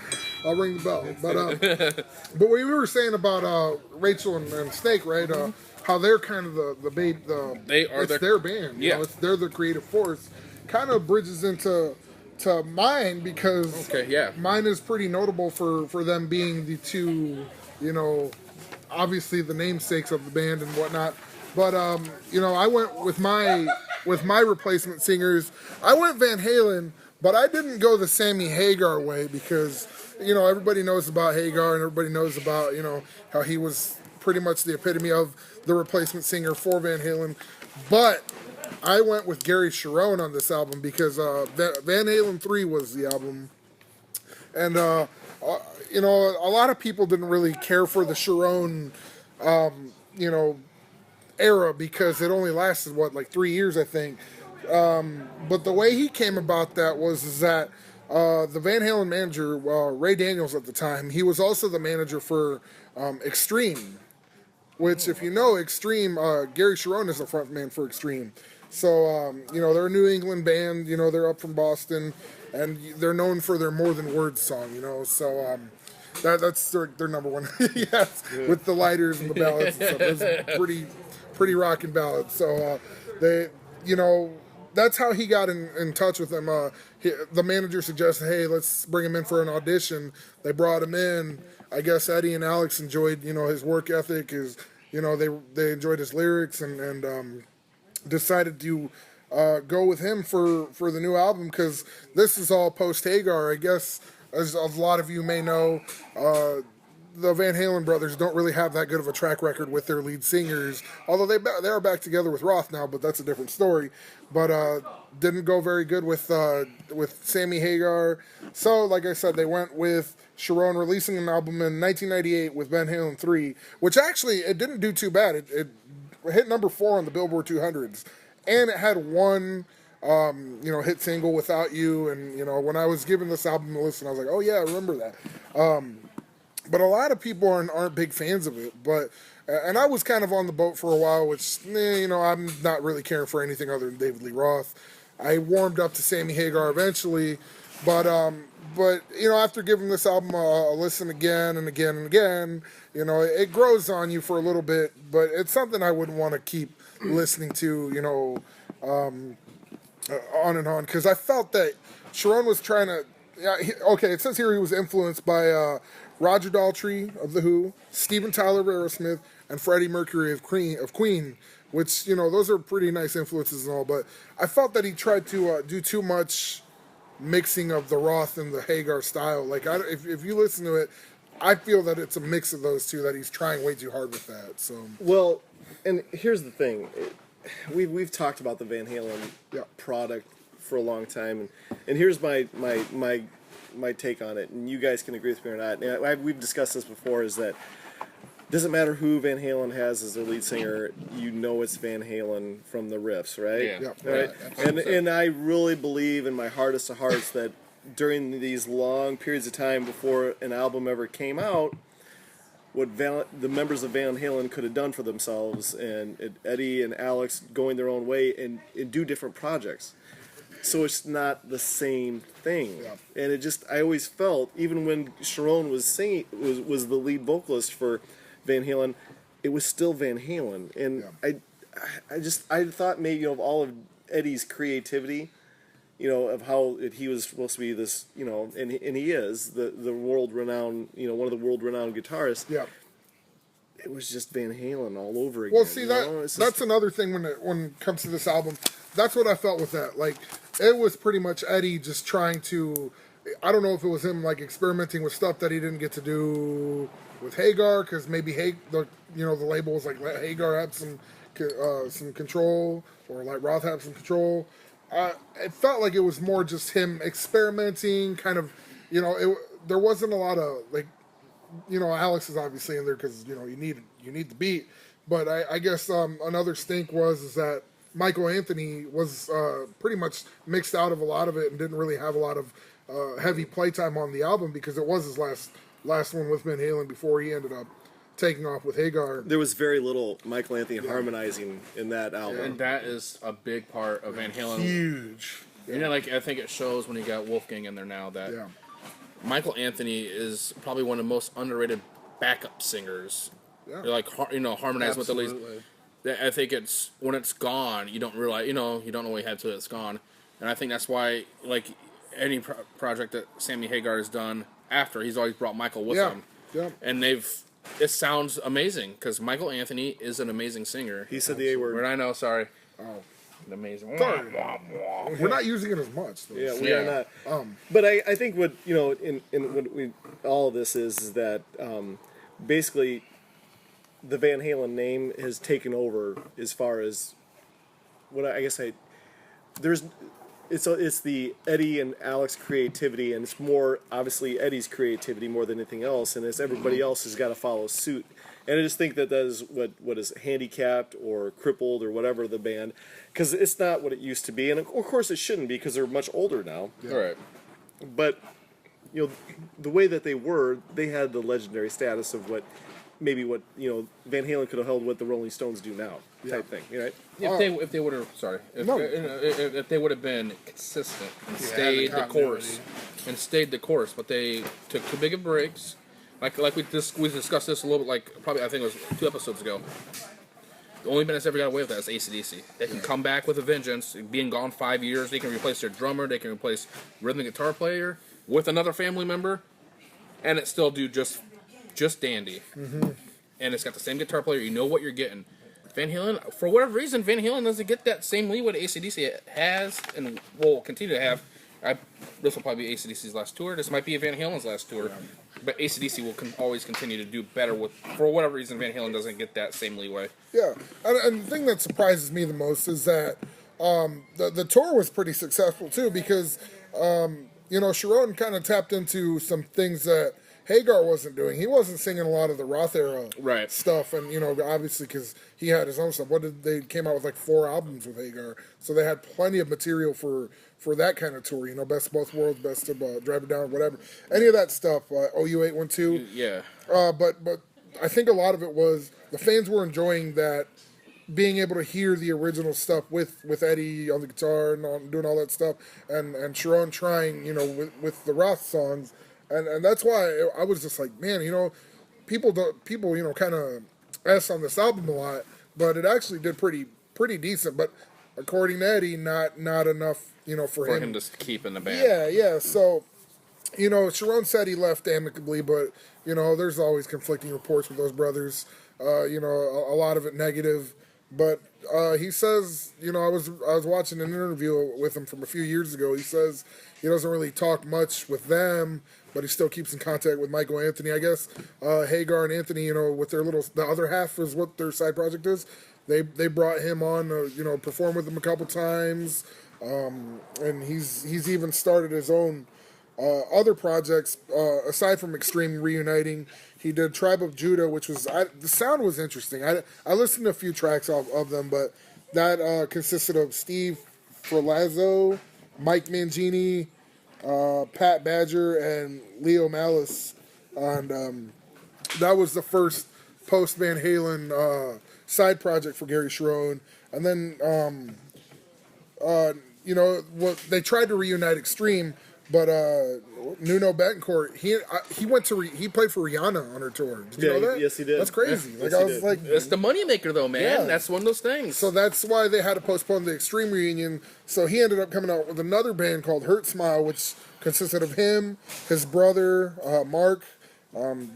I'll ring the bell. But what we were saying about Rachel and Snake, right? How they're kind of the babe. They are it's their band. Yeah. They're the creative force. Kind of bridges into mine because Okay, yeah. mine is pretty notable for them being the two, obviously the namesakes of the band and whatnot. But I went with my replacement singers. I went Van Halen, but I didn't go the Sammy Hagar way because everybody knows about Hagar and everybody knows about how he was pretty much the epitome of the replacement singer for Van Halen. But I went with Gary Cherone on this album because Van Halen 3 was the album. And, a lot of people didn't really care for the Cherone, era because it only lasted, 3 years, I think. But the way he came about that was that the Van Halen manager, Ray Daniels at the time, he was also the manager for Extreme, which, if you know Extreme, Gary Cherone is the frontman for Extreme. So, they're a New England band, they're up from Boston, and they're known for their More Than Words song, so that's their number one, yes, with the lighters and the ballads and stuff. It's pretty rocking ballads. So, that's how he got in touch with them. The manager suggested, hey, let's bring him in for an audition. They brought him in. I guess Eddie and Alex enjoyed, his work ethic, they enjoyed his lyrics and decided to go with him for the new album because this is all post Hagar. I guess, as a lot of you may know, the Van Halen brothers don't really have that good of a track record with their lead singers, although they are back together with Roth now, but that's a different story. But didn't go very good with Sammy Hagar. So, like I said, they went with Cherone releasing an album in 1998 with Van Halen 3, which actually, it didn't do too bad. It hit number 4 on the Billboard 200s, and it had one hit single Without You, and when I was giving this album a listen, I was like, oh yeah, I remember that. But a lot of people aren't big fans of it, and I was kind of on the boat for a while, which I'm not really caring for anything other than David Lee Roth. I warmed up to Sammy Hagar eventually, but after giving this album a listen again and again and again, it grows on you for a little bit, but it's something I wouldn't want to keep listening to, on and on, because I felt that Sharon was trying to. Yeah, it says here he was influenced by Roger Daltrey of The Who, Steven Tyler of Aerosmith, and Freddie Mercury of Queen, which, those are pretty nice influences and all, but I felt that he tried to do too much mixing of the Roth and the Hagar style. Like, if you listen to it, I feel that it's a mix of those two, that he's trying way too hard with that. So Well, and here's the thing. We've talked about the Van Halen product for a long time, and here's my take on it, and you guys can agree with me or not. And we've discussed this before, is that it doesn't matter who Van Halen has as their lead singer, it's Van Halen from the riffs, right? Yeah. Right? Yeah, and I really believe in my hardest of hearts that during these long periods of time before an album ever came out, what the members of Van Halen could have done for themselves, and Eddie and Alex going their own way and do different projects. So it's not the same thing. Yeah. And I always felt, even when Sharon was singing, was the lead vocalist for Van Halen, it was still Van Halen. And I thought maybe of all of Eddie's creativity, of how he was supposed to be this, and he is the world renowned, one of the world renowned guitarists. yeah. It was just Van Halen all over again. Well, see, that's another thing when it comes to this album. That's what I felt with that. Like, it was pretty much Eddie just trying to. I don't know if it was him like experimenting with stuff that he didn't get to do with Hagar, because maybe the label was like, let Hagar have some control, or like Roth have some control. It felt like it was more just him experimenting, kind of. There wasn't a lot of like. Alex is obviously in there because you need the beat, but I guess another stink is that Michael Anthony was pretty much mixed out of a lot of it and didn't really have a lot of heavy playtime on the album, because it was his last one with Van Halen before he ended up taking off with Hagar. There was very little Michael Anthony harmonizing in that album, And that is a big part of Van Halen. Huge. I think it shows when you got Wolfgang in there now that Michael Anthony is probably one of the most underrated backup singers. Yeah. They're like harmonizing with the leads. I think it's when it's gone, you don't realize, you don't know what you had till it's gone, and I think that's why, like any project that Sammy Hagar has done after, he's always brought Michael with him. Yeah. And it sounds amazing because Michael Anthony is an amazing singer. He said the A word. I know, sorry. Oh. Amazing. Sorry. We're not using it as much, though. Yeah, we are not. But I think what in what all of this is that basically the Van Halen name has taken over as far as what it's the Eddie and Alex creativity, and it's more obviously Eddie's creativity more than anything else, and it's everybody else has got to follow suit. And I just think that is what is handicapped or crippled or whatever the band, because it's not what it used to be, and of course it shouldn't be because they're much older now. All right. But the way that they had the legendary status of what Van Halen could have held what the Rolling Stones do now, type thing, right? If they would have, if they would have been consistent and stayed the course, but they took too big of breaks. Like we discussed this a little bit, I think it was 2 episodes ago. The only band that's ever got away with that is AC/DC. They can come back with a vengeance. Being gone 5 years, they can replace their drummer, they can replace rhythm guitar player with another family member, and it still do just dandy. Mm-hmm. And it's got the same guitar player. You know what you're getting. Van Halen, for whatever reason, Van Halen doesn't get that same leeway that AC/DC has and will continue to have. This will probably be AC/DC's last tour. This might be Van Halen's last tour. But AC/DC will always continue to do better for whatever reason, Van Halen doesn't get that same leeway. Yeah, and the thing that surprises me the most is that the tour was pretty successful too, because you know, Sharon kind of tapped into some things that Hagar wasn't doing. He wasn't singing a lot of the Roth era Right. stuff, and you know, obviously because he had his own stuff. They came out with like 4 albums with Hagar, so they had plenty of material for that kind of tour. You know, Best of Both Worlds, Best of Drive It Down, whatever, any of that stuff. OU 812. Yeah. But I think a lot of it was the fans were enjoying that, being able to hear the original stuff with Eddie on the guitar and doing all that stuff, and Sharon trying, you know, with the Roth songs, and that's why I was just like, man, you know, people you know kind of S on this album a lot, but it actually did pretty decent. But according to Eddie, not enough, you know, for him to keep in the band. Yeah. So, you know, Sharon said he left amicably, but you know, there's always conflicting reports with those brothers. You know, a lot of it negative. But he says, you know, I was watching an interview with him from a few years ago. He says he doesn't really talk much with them, but he still keeps in contact with Michael Anthony. I guess Hagar and Anthony, you know, with their the other half is what their side project is. They brought him on, you know, perform with them a couple times, and he's even started his own other projects aside from Extreme Reuniting. He did Tribe of Judah, which was the sound was interesting. I listened to a few tracks of them, but that consisted of Steve Frolazzo, Mike Mangini, Pat Badger, and Leo Malice, and that was the first post Van Halen side project for Gary Sharon. And then you know, they tried to reunite Extreme. But Nuno Betancourt, he went to he played for Rihanna on her tour. Did you know that? Yes, he did. That's crazy. Yeah. Like Yes, I he was did. like, It's the moneymaker, though, man. Yeah. That's one of those things. so that's why they had to postpone the Extreme reunion. So he ended up coming out with another band called Hurt Smile, which consisted of him, his brother Mark,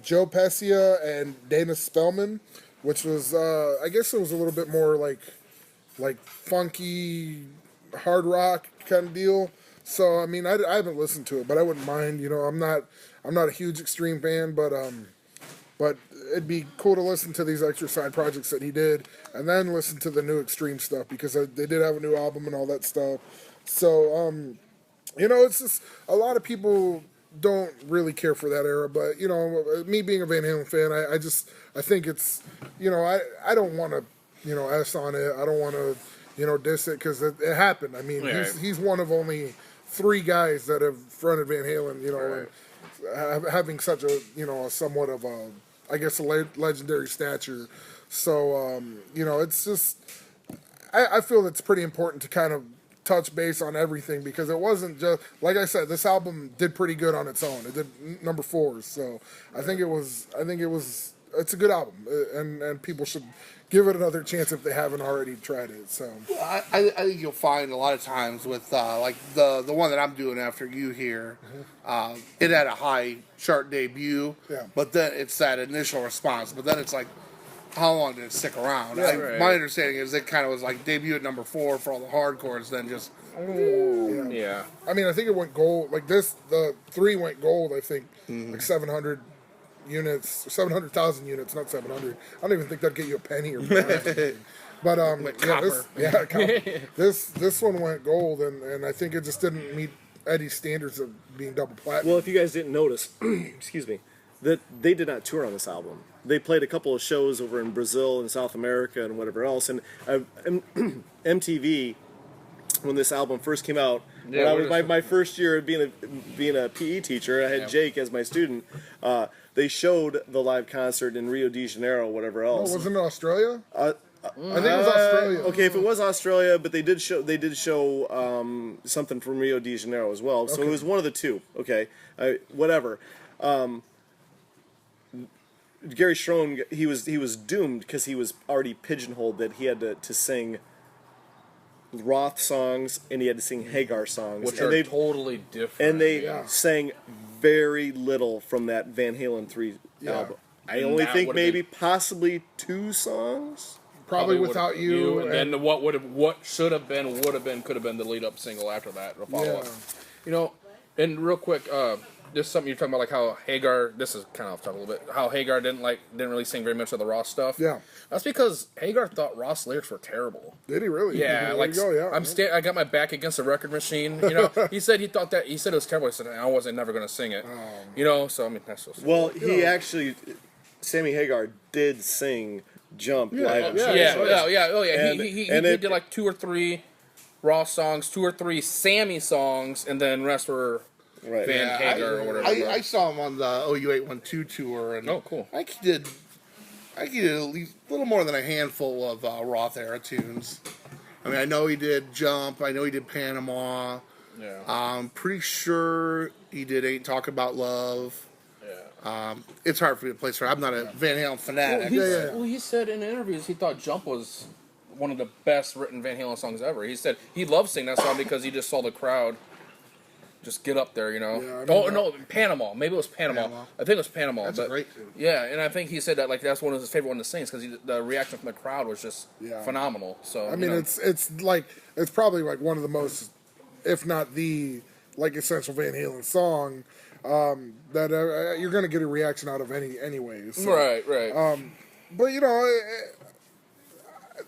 Joe Pescia, and Dana Spellman, which was I guess it was a little bit more like funky hard rock kind of deal. So I mean, I haven't listened to it, but I wouldn't mind. You know, I'm not a huge Extreme fan, but it'd be cool to listen to these extra side projects that he did, and then listen to the new Extreme stuff because they did have a new album and all that stuff. So you know, it's just a lot of people don't really care for that era, but you know, me being a Van Halen fan, I think it's, you know, I don't want to, you know, S on it. I don't want to, you know, diss it because it happened. I mean, Right. he's one of only 3 guys that have fronted Van Halen, you know, having such a, you know, somewhat of a, I guess, a legendary stature. So, you know, it's just, I feel it's pretty important to kind of touch base on everything because it wasn't just, like I said, this album did pretty good on its own. It did number 4, so I think it's a good album, and people should give it another chance if they haven't already tried it. So I think you'll find a lot of times with like the one that I'm doing after you here, it had a high chart debut, Yeah. but then it's that initial response. But then it's like, how long did it stick around? Yeah, right. My understanding is it kind of was like debut at number 4 for all the hardcores, then just yeah. I mean, I think it went gold. Like the 3 went gold. I think like 700 units, 700,000 units, not 700. I don't even think that'd get you a penny or anything. But copper. copper. This one went gold, and I think it just didn't meet Eddie's standards of being double platinum. Well, if you guys didn't notice, excuse me, that they did not tour on this album. They played a couple of shows over in Brazil and South America and whatever else. And MTV, when this album first came out, Yeah, when I what was is my first year of being a PE teacher, I had Jake as my student. They showed the live concert in Rio de Janeiro, whatever Oh, else. wasn't it Australia? I think it was Australia. Okay, if it was Australia, but they did show something from Rio de Janeiro as well. So it was one of the two. Okay, whatever. Gary Sharon, he was doomed because he was already pigeonholed that he had to sing Roth songs and he had to sing Hagar songs, Which and are they totally different. and they sang very little from that Van Halen 3 album. I only That think would've maybe been- possibly 2 songs. Probably would've- without you. and then what should have been, would have been, could have been the lead up single after that, the follow up. Yeah. You know, and real quick, there's something you're talking about, like how Hagar. This is kind of off topic a little bit. How Hagar didn't really sing very much of the Ross stuff. Yeah. That's because Hagar thought Ross lyrics were terrible. Did he really? Yeah, There like you go, yeah. I got my back against the record machine. You know, he said it was terrible. He said I wasn't never gonna sing it. You know, so I mean that's just Well, he actually, Sammy Hagar did sing "Jump" live. in yeah, Chicago. Oh yeah. And- He and it- did like 2 or 3 Ross songs, 2 or 3 Sammy songs, and then rest were Right. Van Yeah, Hagar or whatever. I saw him on the OU812 tour, and Oh, cool. I think he did at least a little more than a handful of Roth era tunes. I mean, I know he did "Jump." I know he did "Panama." Yeah. I'm pretty sure he did "Ain't Talking About Love." Yeah. It's hard for me to place her. I'm not a Van Halen fanatic. Well, he said in interviews he thought "Jump" was one of the best written Van Halen songs ever. He said he loved singing that song because he just saw the crowd just get up there, you know. Yeah, I Oh remember no, Panama. Maybe it was Panama. Panama. I think it was Panama. That's a great tune. Yeah, and I think he said that like that's one of his favorite ones to sing because the reaction from the crowd was just Yeah. phenomenal. So I mean, it's like it's probably like one of the most, if not the like essential Van Halen song that you're gonna get a reaction out of anyways. So. right. But you know,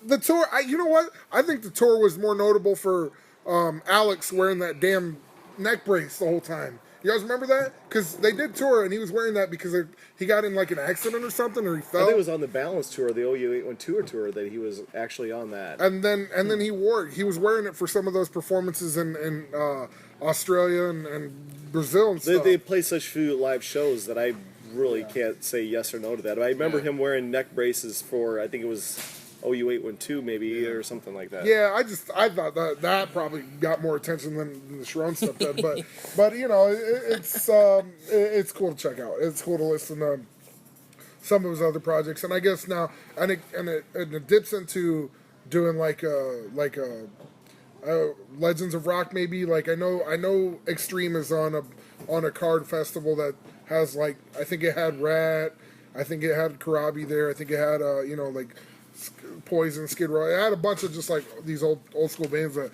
the tour. You know what? I think the tour was more notable for Alex wearing that damn neck brace the whole time. You guys remember that? Because they did tour and he was wearing that because he got in like an accident or something, or he I fell. think it was on the Balance tour, the OU812 tour, that he was actually on that. And then he was wearing it for some of those performances in Australia and Brazil and stuff. They play such few live shows that I really can't say yes or no to that. I remember him wearing neck braces for, I think it was OU812 maybe, or something like that. Yeah, I thought that probably got more attention than the Sharon stuff did, but you know it's cool to check out. It's cool to listen to some of his other projects, and I guess now and it dips into doing like a Legends of Rock maybe. Like I know Extreme is on a card festival that has like I think it had Rat, I think it had Karabi there, I think it had like Poison, Skid Row. It had a bunch of just like these old school bands that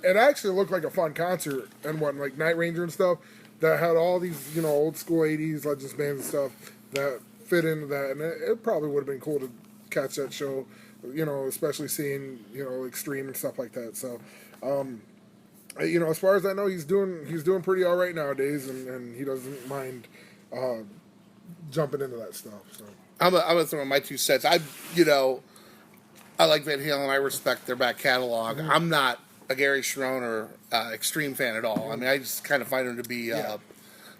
it actually looked like a fun concert and like Night Ranger and stuff that had all these old school 80s Legends bands and stuff that fit into that, and it probably would have been cool to catch that show, especially seeing Extreme and stuff like that. So as far as I know, he's doing pretty all right nowadays, and he doesn't mind jumping into that stuff. So I'm gonna throw in my 2 cents. I like Van Halen. I respect their back catalog. Mm-hmm. I'm not a Gary Cherone or Extreme fan at all. I mean, I just kind of find him to be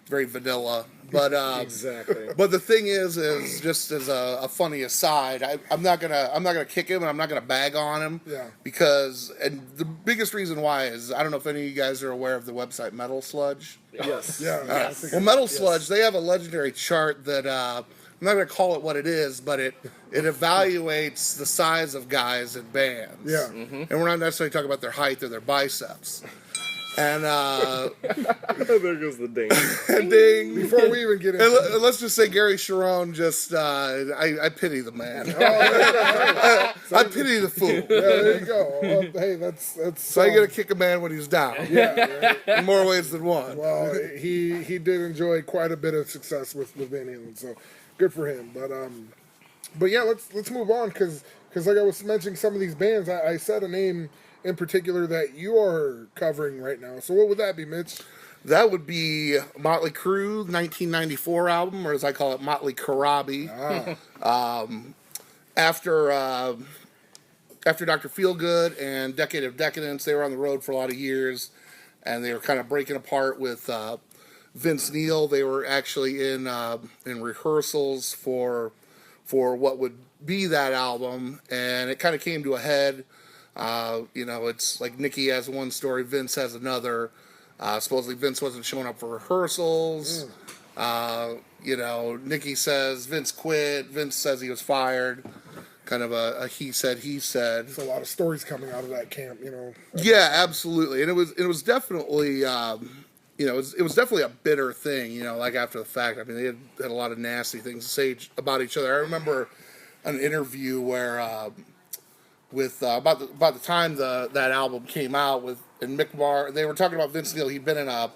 very vanilla. But Exactly. But the thing is just as a funny aside, I'm not gonna kick him and I'm not gonna bag on him. Yeah. Because the biggest reason why is I don't know if any of you guys are aware of the website Metal Sludge. Yes. yeah, I think Well, Metal Sludge, they have a legendary chart that I'm not going to call it what it is, but it evaluates the size of guys in bands. Yeah. And we're not necessarily talking about their height or their biceps. And There goes the ding. ding. before we even get into And let's just say Gary Cherone just, I pity the man. I pity the fool. yeah, there you go. Well, hey, that's So you got to kick a man when he's down. yeah. Right. In more ways than one. Well, he did enjoy quite a bit of success with Van Halen, so good for him. But yeah, let's move on because like I was mentioning some of these bands, I said a name in particular that you are covering right now. So what would that be, Mitch? That would be Motley Crue 1994 album, or as I call it, Motley Karabi. After Dr. Feelgood and Decade of Decadence, they were on the road for a lot of years, and they were kind of breaking apart with Vince Neil. They were actually in rehearsals for what would be that album, and it kind of came to a head. It's like Nicky has one story, Vince has another. Supposedly Vince wasn't showing up for rehearsals. Nicky says Vince quit. Vince says he was fired. Kind of a he said. There's a lot of stories coming out of that camp, Yeah, absolutely, and it was definitely it was definitely a bitter thing, like after the fact. I mean, they had a lot of nasty things to say about each other. I remember an interview where with about the time that album came out and Mick Mars, they were talking about Vince Neil. He'd been in a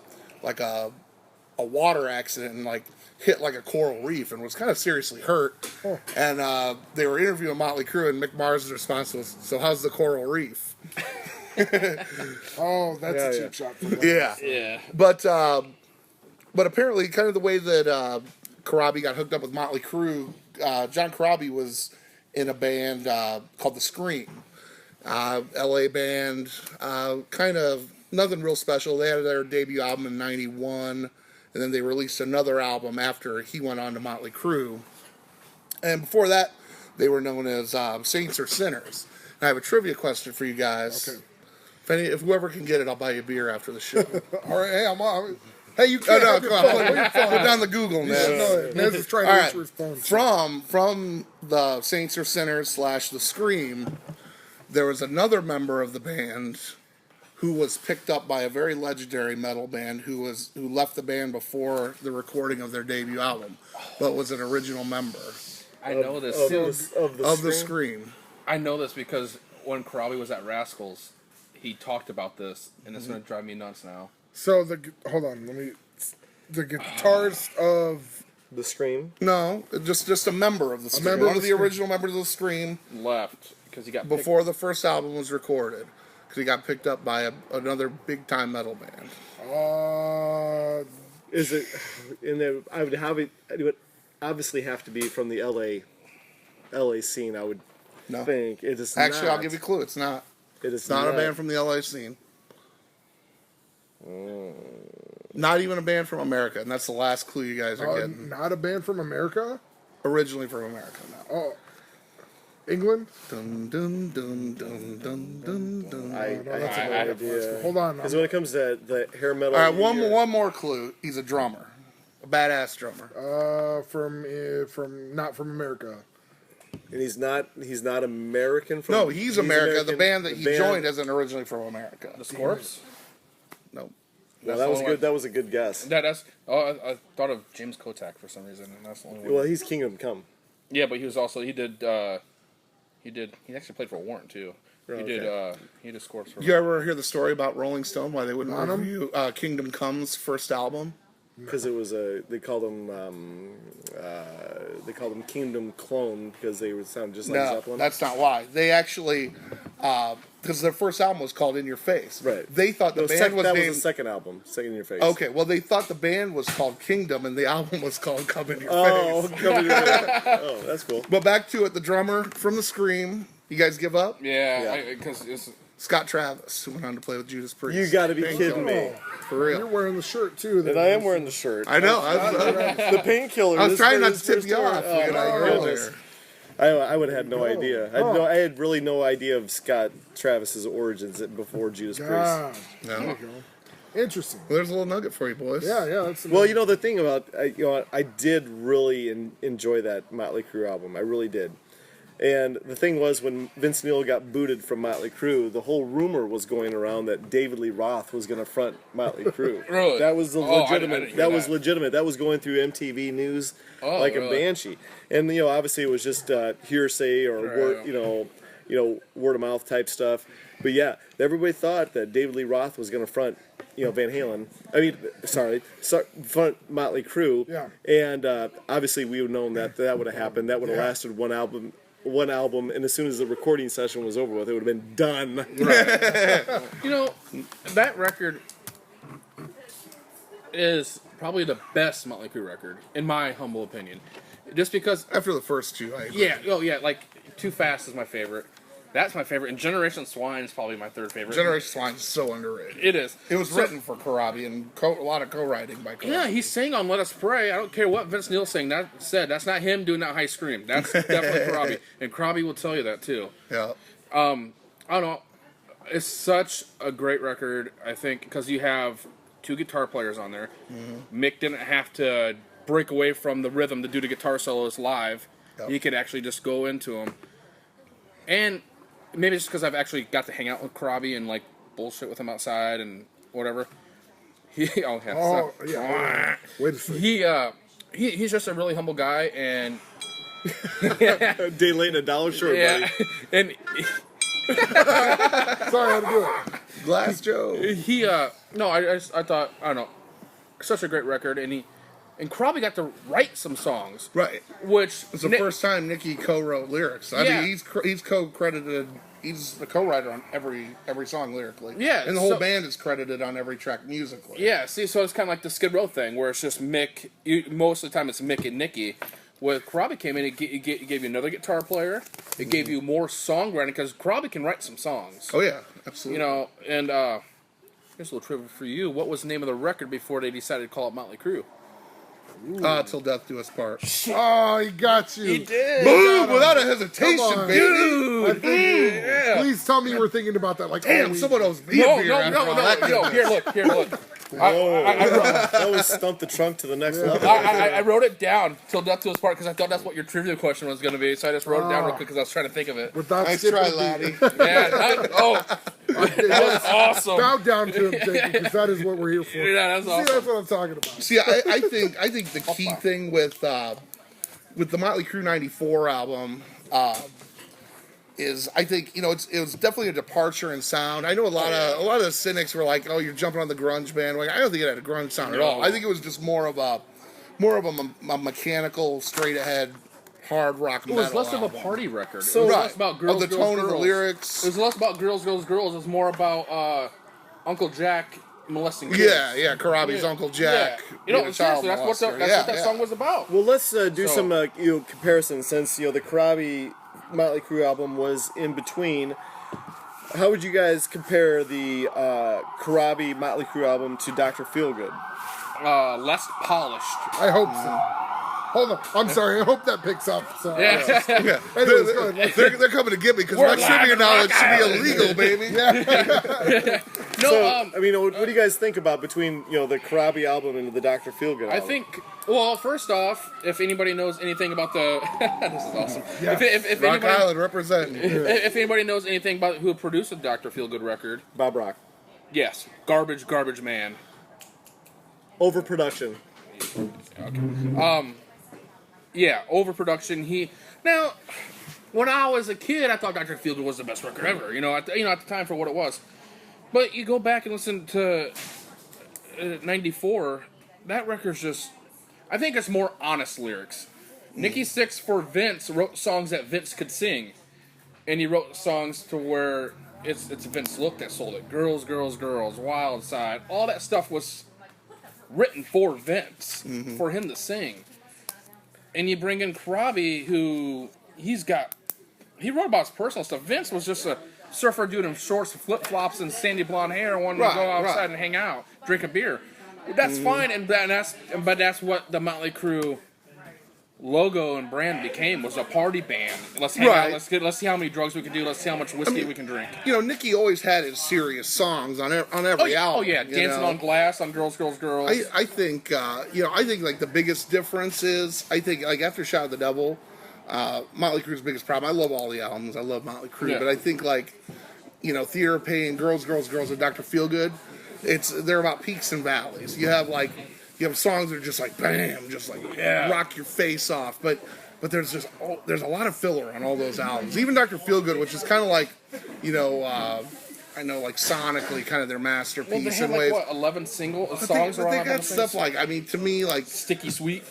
a water accident and like hit like a coral reef and was kind of seriously hurt. And they were interviewing Motley Crue, and Mick Mars' response was, "So how's the coral reef?" Oh, that's Yeah, a yeah. cheap shot for that. Yeah. Yeah. But apparently, kind of the way that Corabi got hooked up with Motley Crue, John Corabi was in a band called The Scream, L.A. band, kind of nothing real special. They had their debut album in '91, and then they released another album after he went on to Motley Crue. And before that, they were known as Saints or Sinners. And I have a trivia question for you guys. Okay. If whoever can get it, I'll buy you a beer after the show. All right, hey, I'm on. Hey, you Oh, can't no, have your come phone. on. Where your phone? Put down the Google, You Nez. should know it. Nez is trying to All answer his phone. right. From the Saints or Sinners / The Scream, there was another member of the band who was picked up by a very legendary metal band who left the band before the recording of their debut album, but was an original member I know this. Of of the Scream. I know this because when Corabi was at Rascals, he talked about this, and it's Mm-hmm. going to drive me nuts now. So hold on, the guitarist of The Scream. No, just a member of the Scream. member of One of the the Scream. original members of the Scream Left because he got picked- before the first album was recorded, because he got picked up by another big time metal band. Is it? I would have it. It would obviously have to be from the L.A. scene. I would No. think it is. Actually, not. I'll give you a clue. It's not. It is It's not a band from the LA scene. Not even a band from America, and that's the last clue you guys are getting. not a band from America. Originally from America, no. Oh, England. Dun dun dun dun dun dun dun. I No, that's a I- bad I- idea. Hold on. Because when it comes to the hair metal. All right, one more clue. He's a drummer, a badass drummer. From not from America. And he's not American. From, No, he's America. The band that he the band- joined isn't originally from America. The Scorps? No. Well, That's that the was only good. That was a good guess. That's. Oh, I thought of James Kotak for some reason, and that's the only one. Well, he's Kingdom Come. Yeah, but he was also he actually played for Warrant too. He okay. did Scorps for. You ever hear the story about Rolling Stone, why they wouldn't On 'em? review Kingdom Come's first album? Because it was they called him Kingdom Clone because they would sound just like No, Zeppelin. that's not why. They actually, because their first album was called In Your Face. right. They thought the No, band was that named. was the second album, Second in Your Face. Okay, well, they thought the band was called Kingdom, and the album was called Come In Your Oh, Face. come in your face. Oh, that's cool. But back to it, the drummer from the Scream. You guys give up? Yeah, Yeah. because it's. Scott Travis, who went on to play with Judas Priest. You got to be Thank kidding you. me. For You're real. wearing the shirt too. And I am wearing the shirt. I know. The painkiller. I was this trying not first- to tip first you story. off. Oh, You know, my goodness. earlier. I would have had no idea. I had really no idea of Scott Travis's origins before Judas Priest. God. No. Interesting. Well, there's a little nugget for you, boys. Yeah, that's. Well, you know the thing about I did really enjoy that Motley Crue album. I really did. And the thing was, when Vince Neil got booted from Motley Crue, the whole rumor was going around that David Lee Roth was going to front Motley Crue. Really? That was the Oh, I legitimate. didn't hear that was that. legitimate. That was going through MTV News like really? a banshee. And obviously it was just hearsay or word, word of mouth type stuff. But yeah, everybody thought that David Lee Roth was going to front Van Halen. Front Motley Crue. Yeah. And obviously we would have known that would have happened. That would have lasted one album, and as soon as the recording session was over with, it would have been done. That record is probably the best Motley Crue record, in my humble opinion. Just because, After the first two, I agree. like Too Fast is my favorite. That's my favorite, and Generation Swine is probably my third favorite. Generation Swine is so underrated. It is. It was written for Corabi and a lot of co-writing by Corabi. Yeah, he sang on "Let Us Pray." I don't care what Vince Neil sang. That's not him doing that high scream. That's definitely Corabi, and Corabi will tell you that too. Yeah. I don't know. It's such a great record, I think, because you have two guitar players on there. Mick didn't have to break away from the rhythm to do the guitar solos live. Yep. He could actually just go into them. And maybe it's just because I've actually got to hang out with Corabi and like bullshit with him outside and whatever. Wait a second. He's just a really humble guy, and A day late and a dollar short, buddy. and Sorry, how to do it. Glass Joe. he I thought, I don't know, such a great record, and Krabi got to write some songs, Right. which It's the first time Nicky co-wrote lyrics. I Yeah. mean, he's co-credited. He's the co-writer on every song lyrically. Yeah, and the whole so- band is credited on every track musically. Yeah, see, so it's kind of like the Skid Row thing, where it's just Mick. Most of the time, it's Mick and Nicky. With Krabi came in, it gave you another guitar player. It gave you more songwriting because Krabi can write some songs. Oh yeah, absolutely. You know, and here's a little trivia for you. What was the name of the record before they decided to call it Motley Crue? Till death do us part. Oh, he got you. did. Boom! Without a Come hesitation, on. baby. I think Yeah. Please tell me you were thinking about that. Like, Damn, we- someone owes me No, a beer. no, after no, all no, that no. goodness. Here, look. That was stump the trunk to the next level. I wrote it down till death do us part because I thought that's what your trivia question was going to be. So I just wrote it down real quick because I was trying to think of it. Without Nice skipping try, a beat. laddie. Yeah. That was awesome. Bow down to him, Jake, because that is what we're here for. Yeah, that's See, awesome. that's what I'm talking about. See, I think the key thing with the Motley Crue '94 album is I think it was definitely a departure in sound. I know a lot of the cynics were like, "Oh, you're jumping on the grunge bandwagon." I don't think it had a grunge sound at all. No. I think it was just more of a mechanical, straight ahead, hard rock It metal. was less of a album. party record. So- It was Right. less about girls, Of the girls, tone of the girls. lyrics. It was less about girls. It was more about Uncle Jack molesting kids. Yeah, Karabi's Uncle Jack. Yeah. being a child Seriously, that's what molester. that song was about. Well, let's do So- some comparisons since the Krabi Motley Crue album was in between. How would you guys compare the Karabi Motley Crue album to Dr. Feelgood? Less polished. I hope so. Hold on. I'm sorry. I hope that picks up. So, Yeah. Yeah, Anyways, go ahead. they're coming to get me because We're my live trivia in Rock knowledge should be Island. illegal, baby. No, So, I mean, what do you guys think about between the Karabi album and the Dr. Feelgood album? I think. Well, first off, if anybody knows anything about the, this is awesome. Yeah. If Rock anybody, Island representing. if anybody knows anything about who produced the Dr. Feelgood record, Bob Rock. yes, garbage man. Overproduction. Yeah, overproduction. Now, when I was a kid, I thought Dr. Feelgood was the best record ever. At the time for what it was. But you go back and listen to '94. That record's just. I think it's more honest lyrics. Nikki Sixx for Vince wrote songs that Vince could sing, and he wrote songs to where it's Vince Look that sold it. Girls, Girls, Girls, Wild Side. All that stuff was written for Vince, for him to sing. And you bring in Karabi, who he wrote about his personal stuff. Vince was just a surfer dude in shorts, flip flops, and sandy blonde hair, and wanted to go Right, outside right. and hang out, drink a beer. That's fine, but that's what the Motley Crue logo and brand became, was a party band. Let's hang Right. out. Let's see how many drugs we can do. Let's see how much whiskey we can drink. Nicky always had his serious songs on every album. Oh yeah, you Dancing know? on Glass, on Girls, Girls, Girls. I think like the biggest difference is like after Shout of the Devil, Motley Crue's biggest problem. I love all the albums. I love Motley Crue, Yeah. but I think Theater of Pain, Girls, Girls, Girls, and Dr. Feelgood, they're about peaks and valleys. You have songs that are just like bam, just like rock your face off, but there's a lot of filler on all those albums. Even Dr. Feelgood, which is kind of like I know like sonically kind of their masterpiece well, they had in ways. 11 single But songs they around got them, stuff to me, Sticky Sweet.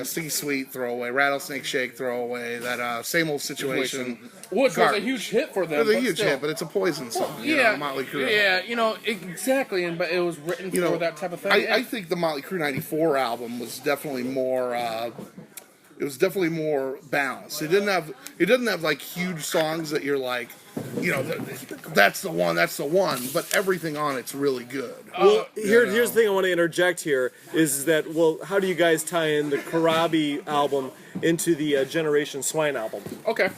Sticky Sweet, Throwaway, Rattlesnake Shake, Throwaway, that Same Old Situation. Which was a Garbage. huge hit for them. It was a but huge still. hit, but it's a Poison song. Yeah, Motley Crue. yeah, exactly, but it was written for that type of thing. I think the Motley Crue '94 album was definitely more. It was definitely more balanced. It didn't have like huge songs that you're like, that's the one. But everything on it's really good. Well, here's the thing I want to interject here is that, how do you guys tie in the Karabi album into the Generation Swine album? Okay.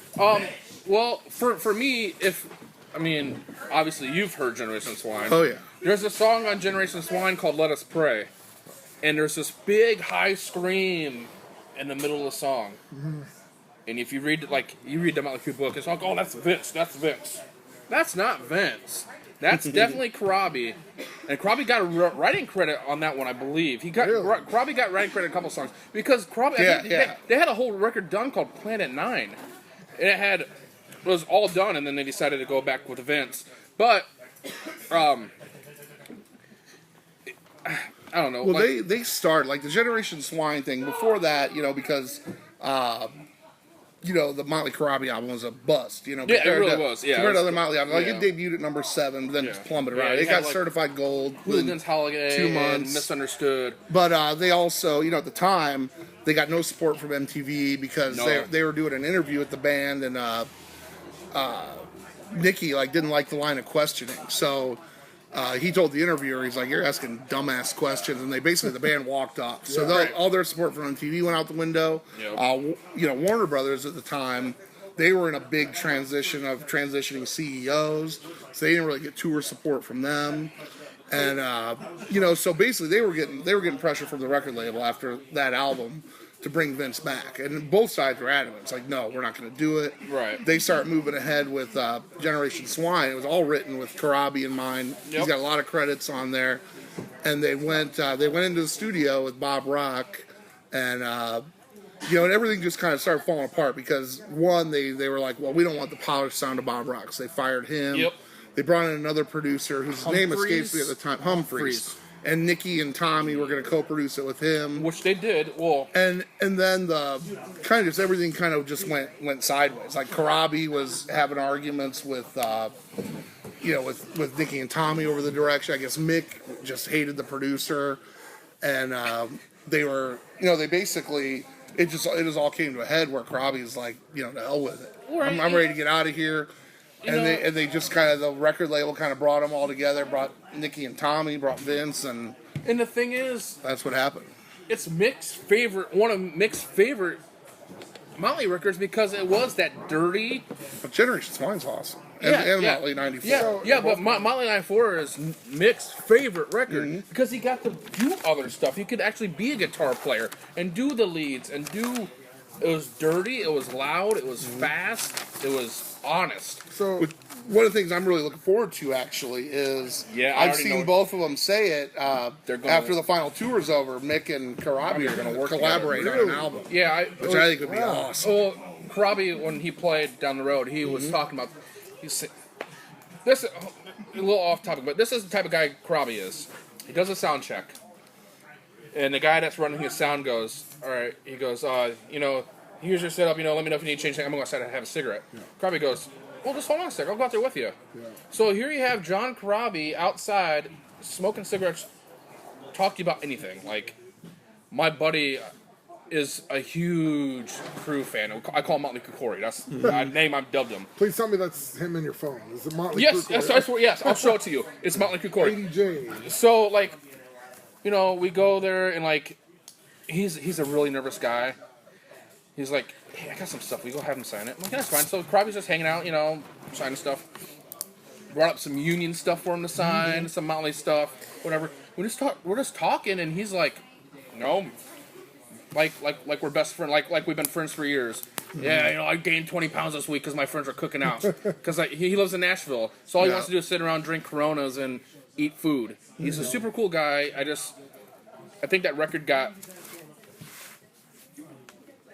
Well, for me, obviously you've heard Generation Swine. Oh yeah. There's a song on Generation Swine called "Let Us Pray," and there's this big high scream in the middle of the song. Mm-hmm. And if you read the Motley Crue book, it's like, oh, that's Vince. That's not Vince. That's definitely Karabi. And Karabi got a writing credit on that one, I believe. Karabi got writing credit on a couple songs. Because Karabi, they had a whole record done called Planet 9. And it was all done, and then they decided to go back with Vince. But, I don't know. Well, like, they started like the Generation Swine thing before that, because the Motley Crue album was a bust. Yeah, it really was. Yeah, compared to it was- other Motley albums, like yeah. it debuted at number 7, then just plummeted. Yeah, Right, it it had, got like, certified gold. Hooligans Holiday 2 and months. Misunderstood. But they also, at the time, they got no support from MTV because No. they were doing an interview with the band, and Nicky didn't like the line of questioning. So he told the interviewer, he's like, "You're asking dumbass questions," and the band walked off. So all their support from MTV went out the window. Yep. Warner Brothers at the time, they were in a big transition of transitioning CEOs, so they didn't really get tour support from them. And so basically they were getting pressure from the record label after that album to bring Vince back, and both sides were adamant. It's like, no, we're not going to do it. Right. They start moving ahead with Generation Swine. It was all written with Karabi in mind. Yep. He's got a lot of credits on there, and they went into the studio with Bob Rock, and and everything just kind of started falling apart because one, they were like, well, we don't want the polished sound of Bob Rock, so they fired him. Yep. They brought in another producer whose name escapes me at the time, Humphreys. And Nicky and Tommy were going to co-produce it with him, Which they did. Well, and then the kind of just everything kind of just went sideways. Like Karabi was having arguments with with Nicky and Tommy over the direction. I guess Mick just hated the producer, and they were they basically it just all came to a head where Karabi's like, to hell with it. Right. I'm ready to get out of here. And they just kind of, the record label kind of brought them all together, brought Nicky and Tommy, brought Vince, and and the thing is, that's what happened. it's one of Mick's favorite Motley records because it was that dirty. But Generation Swine's awesome. And Motley 94. But Motley 94 is Mick's favorite record Mm-hmm. because he got to do other stuff. He could actually be a guitar player and do the leads and do. It was dirty. It was loud. It was fast. It was honest. So One of the things I'm really looking forward to, actually, is Yeah, I I've already seen know. both of them say it They're gonna- after the final tour's over. Mick and Karabi are going to collaborate on an album, Yeah, which I think would be awesome. Well, Karabi, when he played down the road, he was talking about. He said, "This a little off topic, but this is the type of guy Karabi is. He does a sound check, and the guy that's running his sound goes, all right. He goes, here's your setup. Let me know if you need to change things. I'm going to go outside and have a cigarette." Karabi goes, "Well, just hold on a second. I'll go out there with you." So here you have John Karabi outside smoking cigarettes, talk to you about anything. Like, my buddy is a huge Crew fan. I call him Motley Crue. That's the name I've dubbed him. please tell me that's him in your phone. Is it Motley Yes, Crue? yes, I swear, yes. I'll show it to you. It's Motley Crue. ADJ. So, we go there and he's a really nervous guy. He's like, "Hey, I got some stuff. We go have him sign it." I'm like, "Yeah, that's fine." So Karabi's just hanging out, signing stuff. Brought up some Union stuff for him to sign, some Motley stuff, whatever. We're just talking, and he's like, "No, like we're best friends, like we've been friends for years." Yeah, I gained 20 pounds this week because my friends are cooking out. Because he lives in Nashville, so all he wants to do is sit around, drink Coronas, and eat food. He's a super cool guy. I think that record got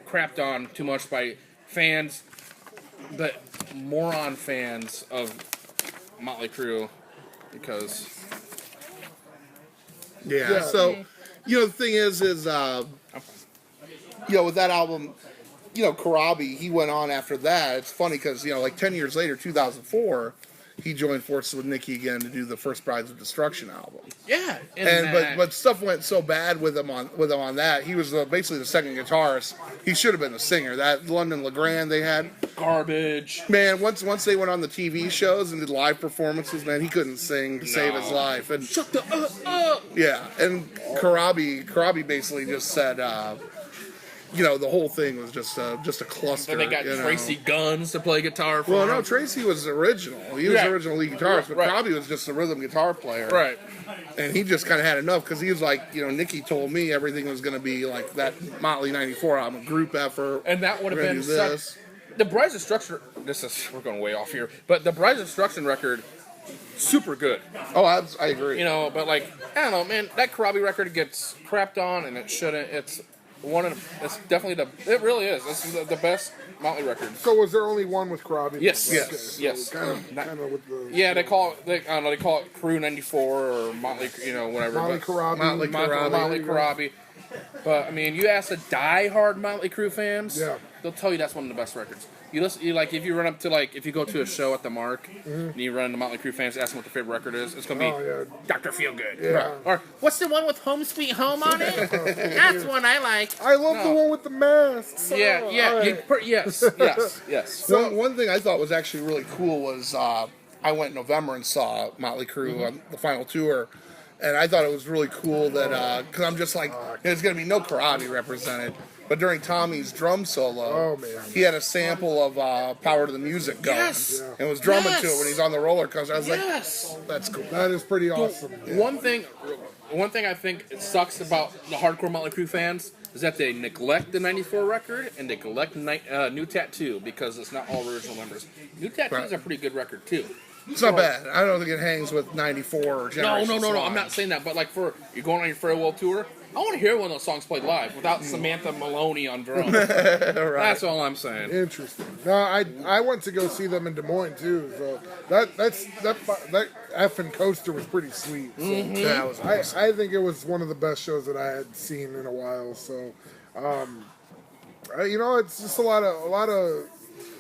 crapped on too much by fans, but moron fans of Motley Crue, because Yeah. So, the thing is, with that album, Karabi, he went on after that. It's funny because, 10 years later, 2004, he joined forces with Nicky again to do the First Brides of Destruction album. yeah, But stuff went so bad with him on that. He was basically the second guitarist. He should have been the singer. That London LeGrand they had, garbage. man. Once they went on the TV shows and did live performances, man, he couldn't sing to save his life. And Shut the up. yeah, and Karabi basically just said, the whole thing was just a cluster. Then they got Tracy Guns to play guitar for Well, him. no, Tracy was original. He was Right. the original lead guitarist, but Right. Karabi was just a rhythm guitar player. Right. And he just kind of had enough because he was like, Nicky told me everything was going to be like that Motley 94 album, a group effort. And that would have We're gonna been do this. The Brides of Destruction. We're going way off here, but the Brides of Destruction record, super good. Oh, I agree. But I don't know, man. That Karabi record gets crapped on, and it shouldn't. it's definitely it really is. This is the best Motley record. So was there only one with Karabi? Yes. Okay, Yes. Yes. Kind of with the Yeah, they call it. I don't know. They call it Crew 94 or Motley, whatever. Motley but- Karabi. Motley Karabi. But I mean, you ask the die-hard Motley Crue fans, Yeah. they'll tell you that's one of the best records. You listen, like if you run up to if you go to a show at the Mark and you run into Motley Crue fans, ask them what their favorite record is. It's gonna be Oh, yeah. Dr. Feelgood. Yeah. Or what's the one with Home Sweet Home on it? That's one I like. I love the one with the masks. Yeah, Oh, yeah, all right. yes. One thing I thought was actually really cool was I went in November and saw Motley Crue on the final tour, and I thought it was really cool that because I'm just like there's going to be no Karabi represented, but during Tommy's drum solo, Oh, man. he had a sample of Power to the Music going, Yes. and was drumming to Yes. it when he's on the roller coaster. I was Yes. like, that's cool. That is pretty awesome. One thing I think it sucks about the hardcore Motley Crue fans is that they neglect the '94 record and they neglect New Tattoo because it's not all original members. New Tattoo is a pretty good record too. It's not bad. I don't think it hangs with '94 or No. Generation I'm Slime. not saying that, but like for you're going on your farewell tour, I want to hear one of those songs played live without Samantha Maloney on drums. That's all I'm saying. Interesting. No, I went to go see them in Des Moines too. So that effing coaster was pretty sweet. So That was awesome. I think it was one of the best shows that I had seen in a while. So, it's just a lot of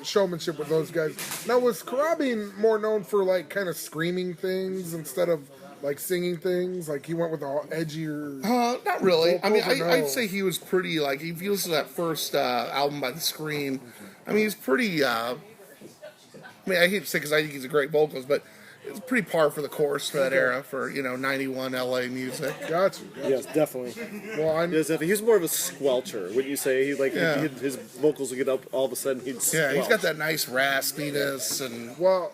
showmanship with those guys. Now, was Karabi more known for like kind of screaming things instead of like singing things? Like he went with all edgier. Not really. I mean, Vocals or no? I'd say he was pretty, like, if you listen to that first album by The Scream, I mean, he's pretty, I hate to say because I think he's a great vocalist, but it's pretty par for the course for that era for, 91 LA music. Gotcha. Yes, definitely. Well, Yes, definitely. He's more of a squelcher, wouldn't you say? Yeah. His vocals would get up all of a sudden. He'd Yeah, he's squelch. got that nice raspiness and. Well,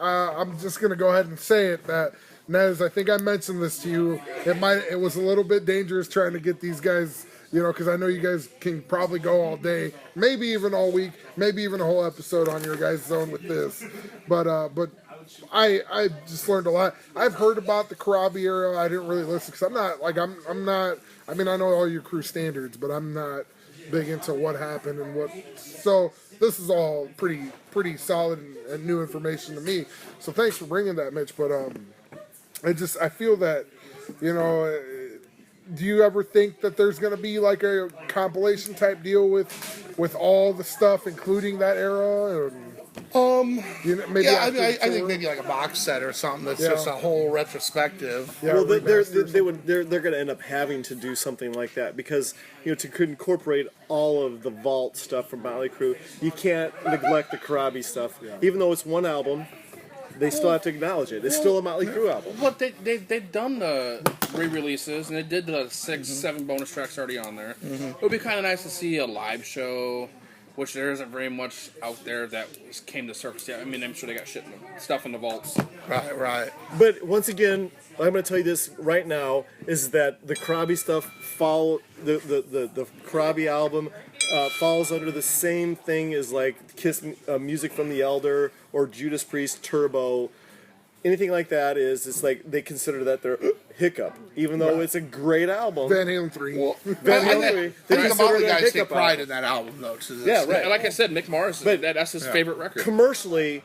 I'm just gonna go ahead and say it that Nez, I think I mentioned this to you. It was a little bit dangerous trying to get these guys, because I know you guys can probably go all day, maybe even all week, maybe even a whole episode on your guys' zone with this. But I just learned a lot. I've heard about the Karabi era. I didn't really listen because I'm not. I mean, I know all your crew standards, but I'm not big into what happened and what. So this is all pretty solid and new information to me. So thanks for bringing that, Mitch. But I feel that, do you ever think that there's going to be like a compilation type deal with all the stuff, including that era? Maybe Yeah, I after mean, I the think tour? maybe like a box set or something that's Yeah. just a whole retrospective. Yeah, Well, they're remasters. going to end up having to do something like that because to incorporate all of the vault stuff from Motley Crue, you can't neglect the Karabi stuff. Even though it's one album, they still have to acknowledge it. It's still a Motley Crue album. But they've done the re-releases and they did the 6-7 bonus tracks already on there. It would be kind of nice to see a live show, which there isn't very much out there that came to surface yet. I mean, I'm sure they got stuff in the vaults. Right. But once again, I'm going to tell you this right now: is that the Karabi stuff the Karabi album falls under the same thing as like Kiss Music from the Elder or Judas Priest Turbo. Anything like that it's like they consider that their hiccup, even though it's a great album. Van Halen 3. Well, Van I Halen, think they the consider Motley it a guys take hiccup pride album. in that album, though. To this Yeah, day. right. And like I said, Mick Mars, that's his favorite record. Commercially,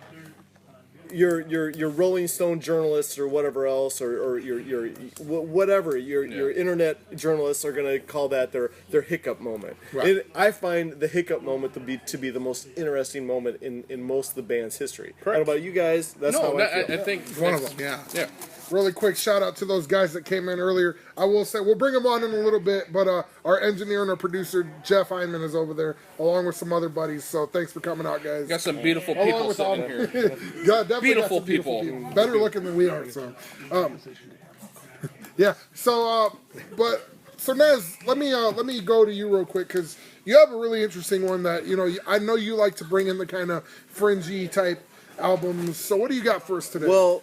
your Rolling Stone journalists or whatever else, or your whatever your internet journalists are going to call that their hiccup moment. Right. And I find the hiccup moment to be the most interesting moment in most of the band's history. I don't know about you guys. That's how I feel. I think One of them, yeah. Yeah. Really quick shout out to those guys that came in earlier. I will say we'll bring them on in a little bit, but our engineer and our producer Jeff Hyman is over there along with some other buddies. So thanks for coming out, guys. Got some beautiful Along people with sitting all- here. God, definitely got Beautiful some people. better looking than we are. So, yeah. So, so Nez, let me go to you real quick because you have a really interesting one that I know you like to bring in the kind of fringy type albums. So what do you got for us today? Well,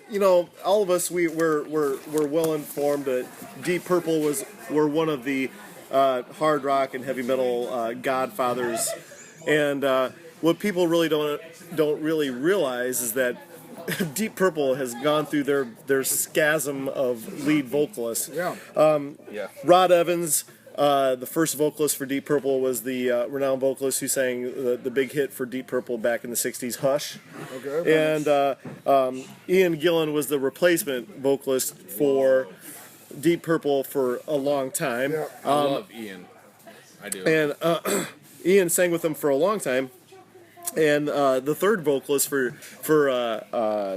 all of us we're well informed that Deep Purple were one of the hard rock and heavy metal godfathers, and what people really don't really realize is that Deep Purple has gone through their schism of lead vocalists. yeah. Yeah. Rod Evans The first vocalist for Deep Purple was the renowned vocalist who sang the big hit for Deep Purple back in the 60s, Hush. Okay. And Ian Gillan was the replacement vocalist for Deep Purple for a long time. Yeah. I love Ian. I do. And Ian sang with them for a long time. And the third vocalist for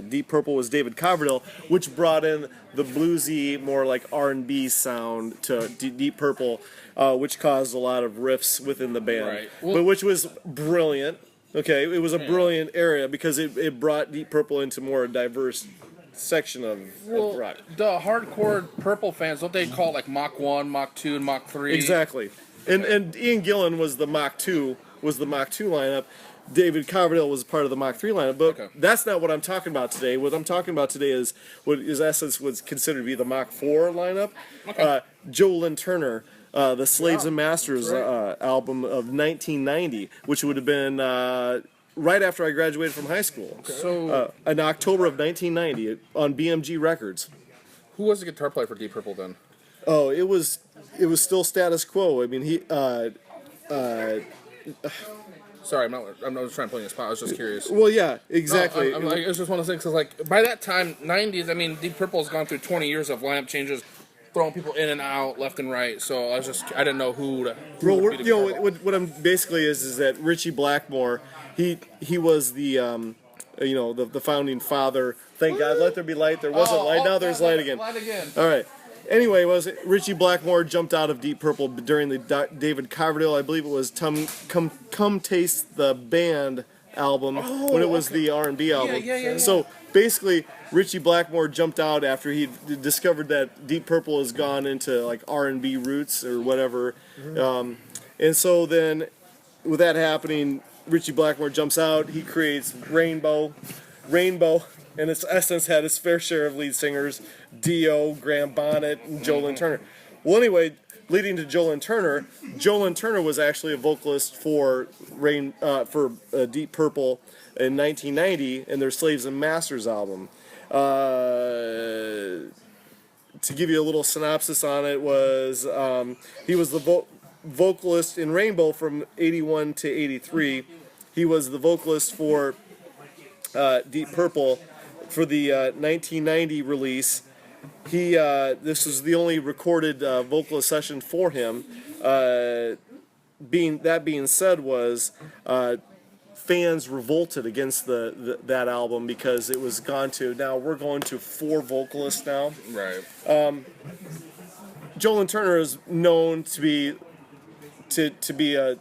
Deep Purple was David Coverdale, which brought in the bluesy, more like R&B sound to Deep Purple, which caused a lot of riffs within the band, Right. Well- but which was brilliant. Okay, it was a brilliant area because it brought Deep Purple into more diverse section of rock. The hardcore Purple fans, don't they call it like Mach 1, Mach 2, and Mach 3? Exactly. And Ian Gillan was the Mach 2 lineup. David Coverdale was part of the Mach 3 lineup, but Okay. that's not what I'm talking about today. What I'm talking about today is what is essence was considered to be the Mach 4 lineup. Joe Lynn Turner, the Slaves and Masters album of 1990, which would have been right after I graduated from high school. So, In October of 1990 on BMG Records. who was the guitar player for Deep Purple then? Oh, it was still status quo. I mean, he Sorry, I'm not just trying to put you in a spot. I was just curious. well, yeah, exactly. I'm like, it's just one of those things because, like, by that time, 90s, I mean, Deep Purple's gone through 20 years of lineup changes, throwing people in and out, left and right. So I didn't know who Well, would be the guitar player. what I'm basically is that Richie Blackmore, he was the the founding father. Thank God, let there be light. There wasn't light. Now there's light again. Light again. All right. Anyway, Richie Blackmore jumped out of Deep Purple during the David Coverdale, I believe it was Come Taste the Band album when it was the R&B album. yeah. So basically, Richie Blackmore jumped out after he discovered that Deep Purple has gone into like R&B roots or whatever, and so then with that happening, Richie Blackmore jumps out. He creates Rainbow, and its essence had its fair share of lead singers, Dio, Graham Bonnet, and Joe Lynn Turner. Well, anyway, leading to Joe Lynn Turner was actually a vocalist for Deep Purple in 1990 in their Slaves and Masters album. To give you a little synopsis on it, was he was the vocalist in Rainbow from 81 to 83. He was the vocalist for Deep Purple for the 1990 release. This was the only recorded vocalist session for him. Being said, was fans revolted against that album because it was gone to, now we're going to 4 vocalists now. Right. Joe Lynn Turner is known to be the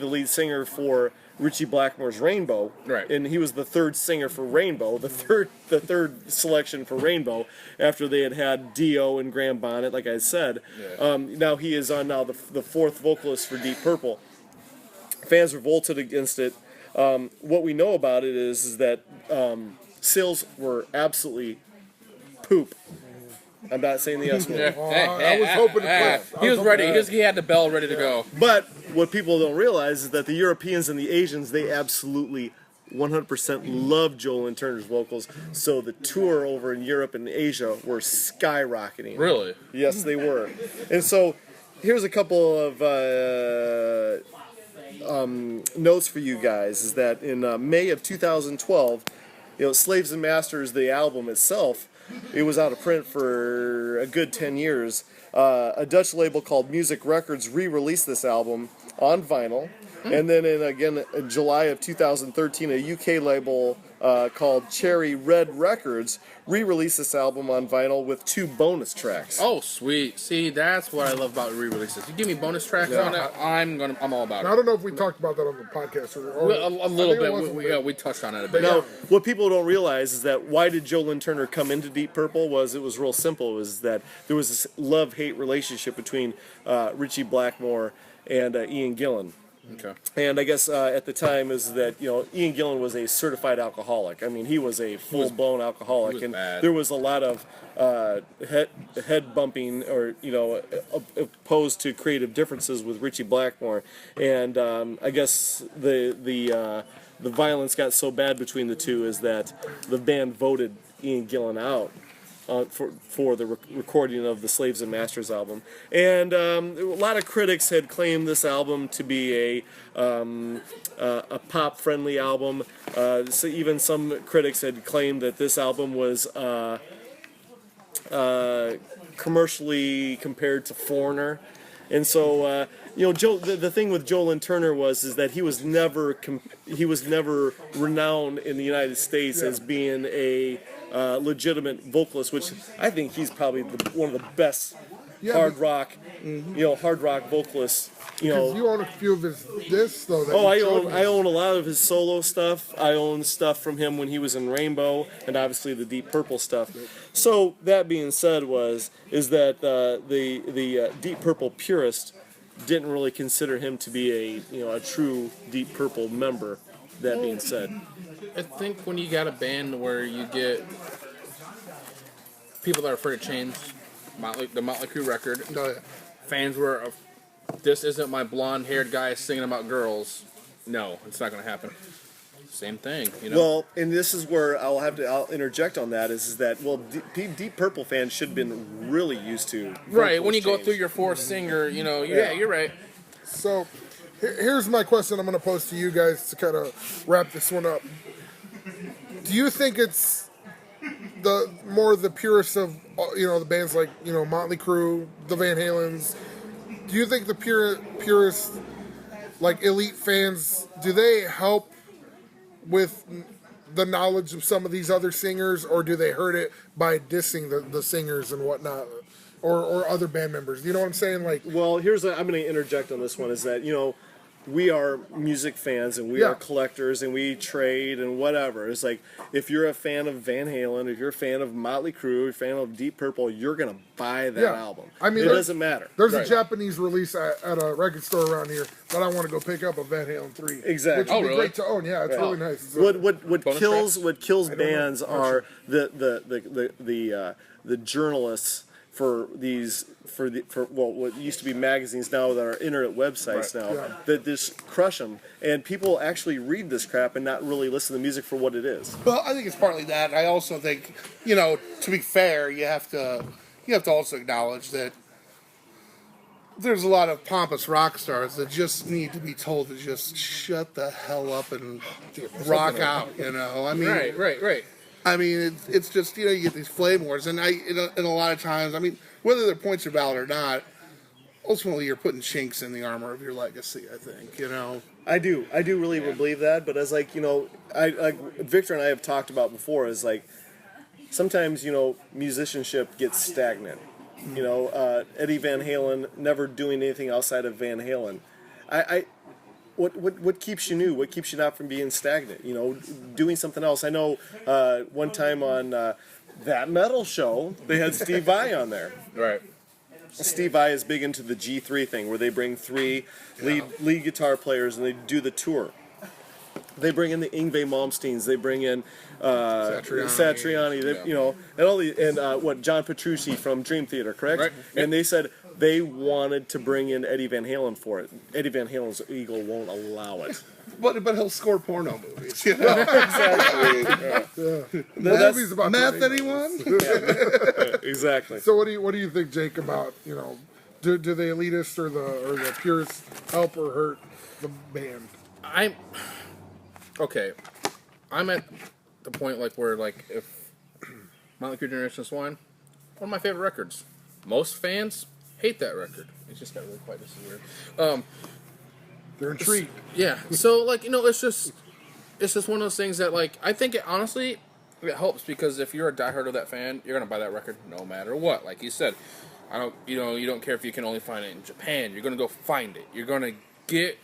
lead singer for Richie Blackmore's Rainbow, Right. And he was the third singer for Rainbow, the third selection for Rainbow after they had Dio and Graham Bonnet, like I said. Yeah. Now he is on the fourth vocalist for Deep Purple. Fans revolted against it. What we know about it is that sales were absolutely poop. I'm not saying the S word. I was hoping to put. He was ready. He had the bell ready to go. But what people don't realize is that the Europeans and the Asians, they absolutely 100% love Joe Lynn Turner's vocals. So the tour over in Europe and Asia were skyrocketing. Really? Yes, they were. And so here's a couple of notes for you guys. Is that in May of 2012, Slaves and Masters, the album itself, it was out of print for a good 10 years. A Dutch label called Music Records re-released this album on vinyl. And then in July of 2013, a UK label called Cherry Red Records re-released this album on vinyl with 2 bonus tracks. Oh, sweet. See, that's what I love about re-releases. You give me bonus tracks on it, I'm all about I it. don't know if we talked about that on the podcast or A little bit. We touched on it a bit. Now, what people don't realize is that why did Joe Lynn Turner come into Deep Purple it was real simple. It was that there was this love-hate relationship between Richie Blackmore and Ian Gillan. Okay. And I guess at the time is that Ian Gillan was a certified alcoholic. I mean, he was a full-blown alcoholic, was and bad. there was a lot of head bumping, or opposed to creative differences with Richie Blackmore. And I guess the violence got so bad between the two is that the band voted Ian Gillan out. for the recording of the Slaves and Masters album. And a lot of critics had claimed this album to be a pop-friendly album. So even some critics had claimed that this album was commercially compared to Foreigner. And so, Joe. The thing with Joe Lynn Turner is that he was never renowned in the United States as being a legitimate vocalist, which I think he's probably one of the best hard rock vocalists. Because you own a few of his discs, though. I own a lot of his solo stuff. I own stuff from him when he was in Rainbow, and obviously the Deep Purple stuff. So that being said, is that the Deep Purple purist didn't really consider him to be a true Deep Purple member. That being said, I think when you got a band where you get people that are afraid of change, the Motley Crue record, fans were, this isn't my blonde-haired guy singing about girls. No, it's not going to happen. Same thing, Well, and this is where I'll interject on that is that Deep Purple fans should have been really used to right when you go through your fourth singer, yeah, you're right. So, here's my question I'm going to pose to you guys to kind of wrap this one up. Do you think it's the purists of the bands like Motley Crue, the Van Halens? Do you think the purists, like elite fans, do they help with the knowledge of some of these other singers, or do they hurt it by dissing the singers and whatnot, or other band members? You know what I'm saying? Like, well, I'm going to interject on this one. Is that we are music fans and we are collectors and we trade and whatever. It's like if you're a fan of Van Halen, if you're a fan of Motley Crue, you're a fan of Deep Purple, you're gonna buy that album. I mean, it doesn't matter. There's a Japanese release at a record store around here that I want to go pick up of Van Halen 3. Exactly. Which would be great to own. Yeah, it's really nice. It's What kills bands are the journalists for what used to be magazines now that are internet websites that just crush them, and people actually read this crap and not really listen to music for what it is. Well, I think it's partly that. I also think, to be fair, you have to also acknowledge that there's a lot of pompous rock stars that just need to be told to just shut the hell up and rock out. I mean, Right. I mean, it's just, you get these flame wars, and a lot of times, I mean, whether their points are valid or not, ultimately you're putting chinks in the armor of your legacy, I think, I do really believe that, but as Victor and I have talked about before, is sometimes, musicianship gets stagnant. Eddie Van Halen never doing anything outside of Van Halen. What keeps you new? What keeps you not from being stagnant? Doing something else. I know one time on That Metal Show, they had Steve Vai on there. Right. Steve Vai is big into the G3 thing, where they bring three lead guitar players and they do the tour. They bring in the Yngwie Malmsteens. They bring in Satriani. And John Petrucci from Dream Theater, correct? Right. And they said they wanted to bring in Eddie Van Halen for it. Eddie Van Halen's ego won't allow it. But he'll score porno movies, Exactly. The movie's about Meth, that. anyone? Exactly. So what do you think, Jake, about do the elitists or the purists help or hurt the band? I'm at the point where if Motley Crue Generation Swine, one of my favorite records. Most fans hate that record. It just got really quiet. This is weird. They're intrigued. Yeah. So it's just one of those things that I think it helps, because if you're a diehard of that fan, you're gonna buy that record no matter what. Like you said, you don't care if you can only find it in Japan. You're gonna go find it. You're gonna get.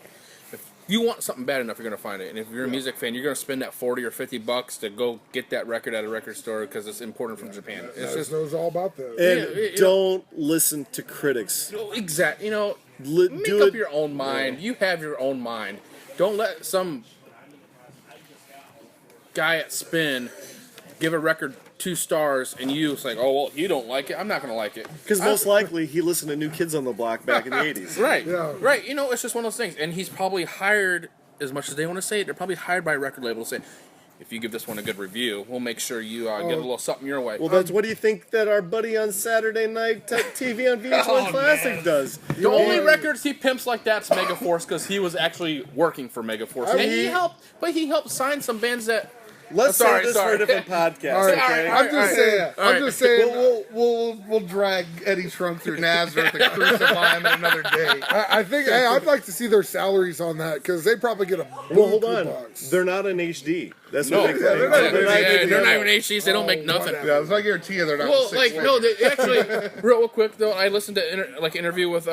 If you want something bad enough, you're gonna find it. And if you're a music fan, you're gonna spend that $40 or $50 to go get that record at a record store because it's imported from Japan. It's just knows all about that. And don't listen to critics. exactly. Make do up it- your own mind. You have your own mind. Don't let some guy at Spin give a record 2 stars and it's you don't like it. I'm not going to like it. Because most likely he listened to New Kids on the Block back in the 80s. Right. Yeah. Right. It's just one of those things. And he's probably hired, as much as they want to say it, they're probably hired by a record label to say, if you give this one a good review, we'll make sure you get a little something your way. Well, that's what do you think that our buddy on Saturday Night TV on VH1 Oh, Classic man. does? The only records he pimps like that's Megaforce because he was actually working for Megaforce, and he helped sign some bands that. Let's Sorry, save this sorry. for a different podcast. All right, Okay. I'm just saying. I'm just saying. We'll drag Eddie Trunk through Nazareth and crucify him another day. I think I'd like to see their salaries on that because they probably get a Well, hold buku on. box. They're not in HD. That's No, what they claim. they're not even- they're not even HCs. They don't make nothing. Yeah, it's I guarantee you they're not. Well, six like figures. no, they actually real quick though. I listened to interview with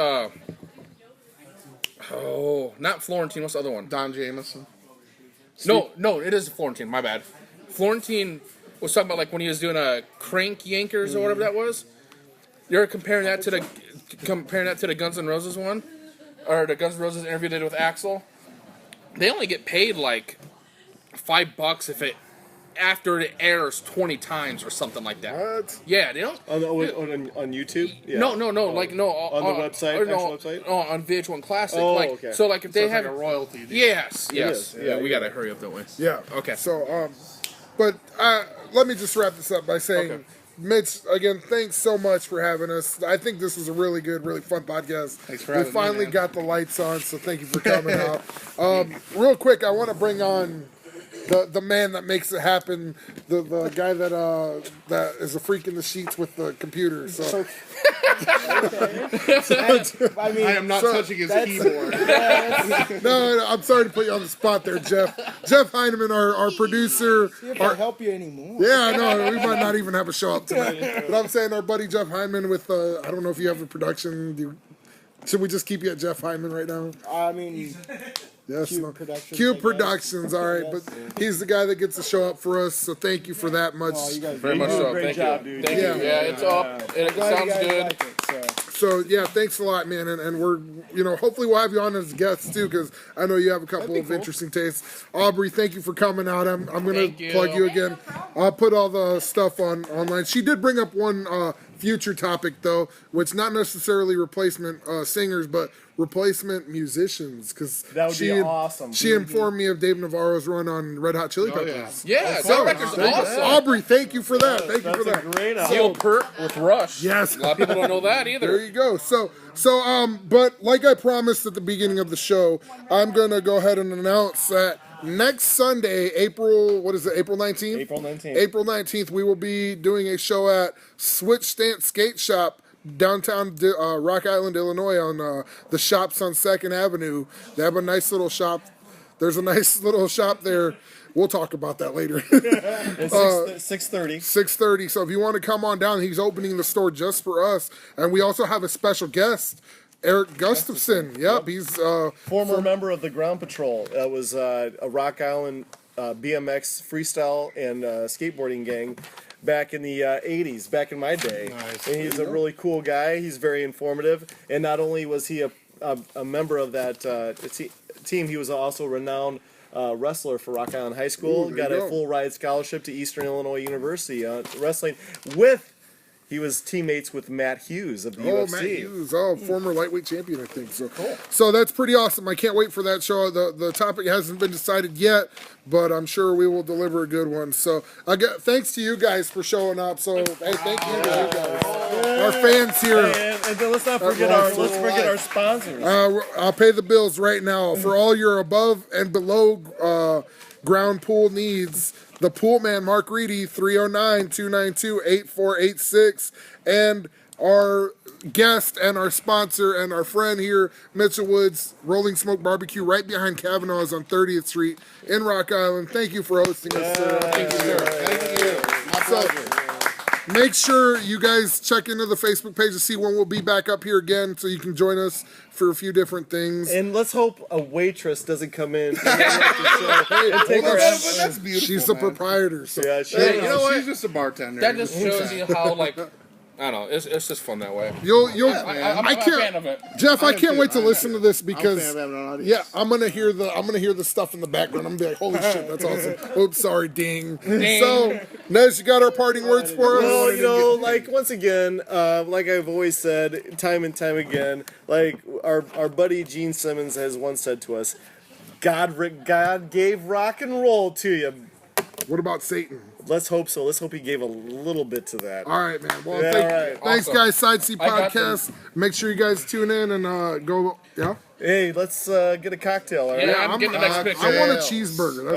not Florentine. What's the other one? Don Jameson. No, it is Florentine. My bad. Florentine was talking about like when he was doing a Crank Yankers or whatever that was. You're comparing that to the Guns N' Roses one, or the Guns N' Roses interview they did with Axl. They only get paid like $5 if it after it airs 20 times or something like that. What? Yeah, they don't. On YouTube? Yeah. No, on the website, actual website? No, on VH1 Classic. Oh, like, okay. So like if they It's have like a royalty deal. Yes. is. Yeah, Yeah, we yeah. gotta hurry up that way. Yeah. Okay. So, but let me just wrap this up by saying, Okay. Mitch, again, thanks so much for having us. I think this was a really good, really fun podcast. Thanks for we having me, finally man. got the lights on, so thank you for coming out. Real quick, I want to bring on the man that makes it happen, the guy that is a freak in the sheets with the computer. So I mean, I am not touching his keyboard. no, I'm sorry to put you on the spot there, Jeff. Jeff Heineman, our producer. see if I help you anymore. Yeah, no, we might not even have a show up tonight. But I'm saying our buddy Jeff Hyman with, I don't know if you have a production. Should we just keep you at Jeff Hyman right now? I mean, Yes. Cube no. Productions, I Cube guess. Productions, all right. Yes. But he's the guy that gets the show up for us, so thank you for that much. oh, you guys Very you much do a so. great Thank job, you. dude. Thank Yeah. you. Yeah, it's up. And it Glad you sounds guys good. like it, so. So yeah, thanks a lot, man, and we're hopefully we'll have you on as guests too, because I know you have a couple of interesting tastes. Aubrey, thank you for coming out. I'm gonna Thank you. plug you again. I'll put all the stuff online. She did bring up one future topic though, which not necessarily replacement singers, but replacement musicians, because That would be awesome. She informed me of Dave Navarro's run on Red Hot Chili Peppers. Yeah, So, that record's thank you. awesome. Aubrey, thank you for that. Thank you for That's that. a great Seal Pert with Rush. Yes. A lot of people don't know that There either. you go. So, but like I promised at the beginning of the show, I'm gonna go ahead and announce that next Sunday, April 19th? April 19th. April 19th, we will be doing a show at Switch Stance Skate Shop, downtown Rock Island, Illinois, on the Shops on 2nd Avenue. They have a nice little shop. There's a nice little shop there. We'll talk about that later. It's 6:30. 6:30. So if you want to come on down, he's opening the store just for us. And we also have a special guest, Eric Gustafson. Yep, he's Former member of the Ground Patrol. That was a Rock Island BMX freestyle and skateboarding gang back in the 80s, back in my day. Nice. And he's a really cool guy. He's very informative. And not only was he a member of that team, he was also a renowned wrestler for Rock Island High School. Ooh, there Got you a go. full ride scholarship to Eastern Illinois University wrestling with. He was teammates with Matt Hughes of the UFC. Matt Hughes, former lightweight champion, I think. So that's pretty awesome. I can't wait for that show. The topic hasn't been decided yet, but I'm sure we will deliver a good one. So thanks to you guys for showing up. So hey, thank you to you guys, our fans here. And then let's not forget our sponsors. I'll pay the bills right now for all your above and below ground pool needs. The Pool Man, Mark Reedy, 309-292-8486. And our guest and our sponsor and our friend here, Mitchell Woods, Rolling Smoke Barbecue, right behind Kavanaugh's on 30th Street in Rock Island. Thank you for hosting us, sir. Thank you, sir. Thank you. So, make sure you guys check into the Facebook page to see when we'll be back up here again so you can join us for a few different things. And let's hope a waitress doesn't come in and take our That's beautiful. She's the man. proprietor. So. Yeah, she, Hey, you know what? She's just a bartender. That just shows you how I don't know. It's just fun that way. You'll I'm I a fan can't of it. Jeff, I can't too. wait to listen to this I'm because a fan of having an audience. yeah, I'm gonna hear the stuff in the background. I'm gonna be like, holy shit, that's awesome. Oops, sorry, ding. So Nez, you got our parting words for us? well, you know, like once again, like I've always said, time and time again, like our buddy Gene Simmons has once said to us, God gave rock and roll to you, What about Satan? Let's hope so. Let's hope he gave a little bit to that. All right, man. Well, Yeah, all right. thanks, Awesome. guys. Side Seat I got Podcast. Make sure you guys tune in and go. Yeah. Hey, let's get a cocktail. All right. Yeah, I'm getting the next picture. I want a cheeseburger. That's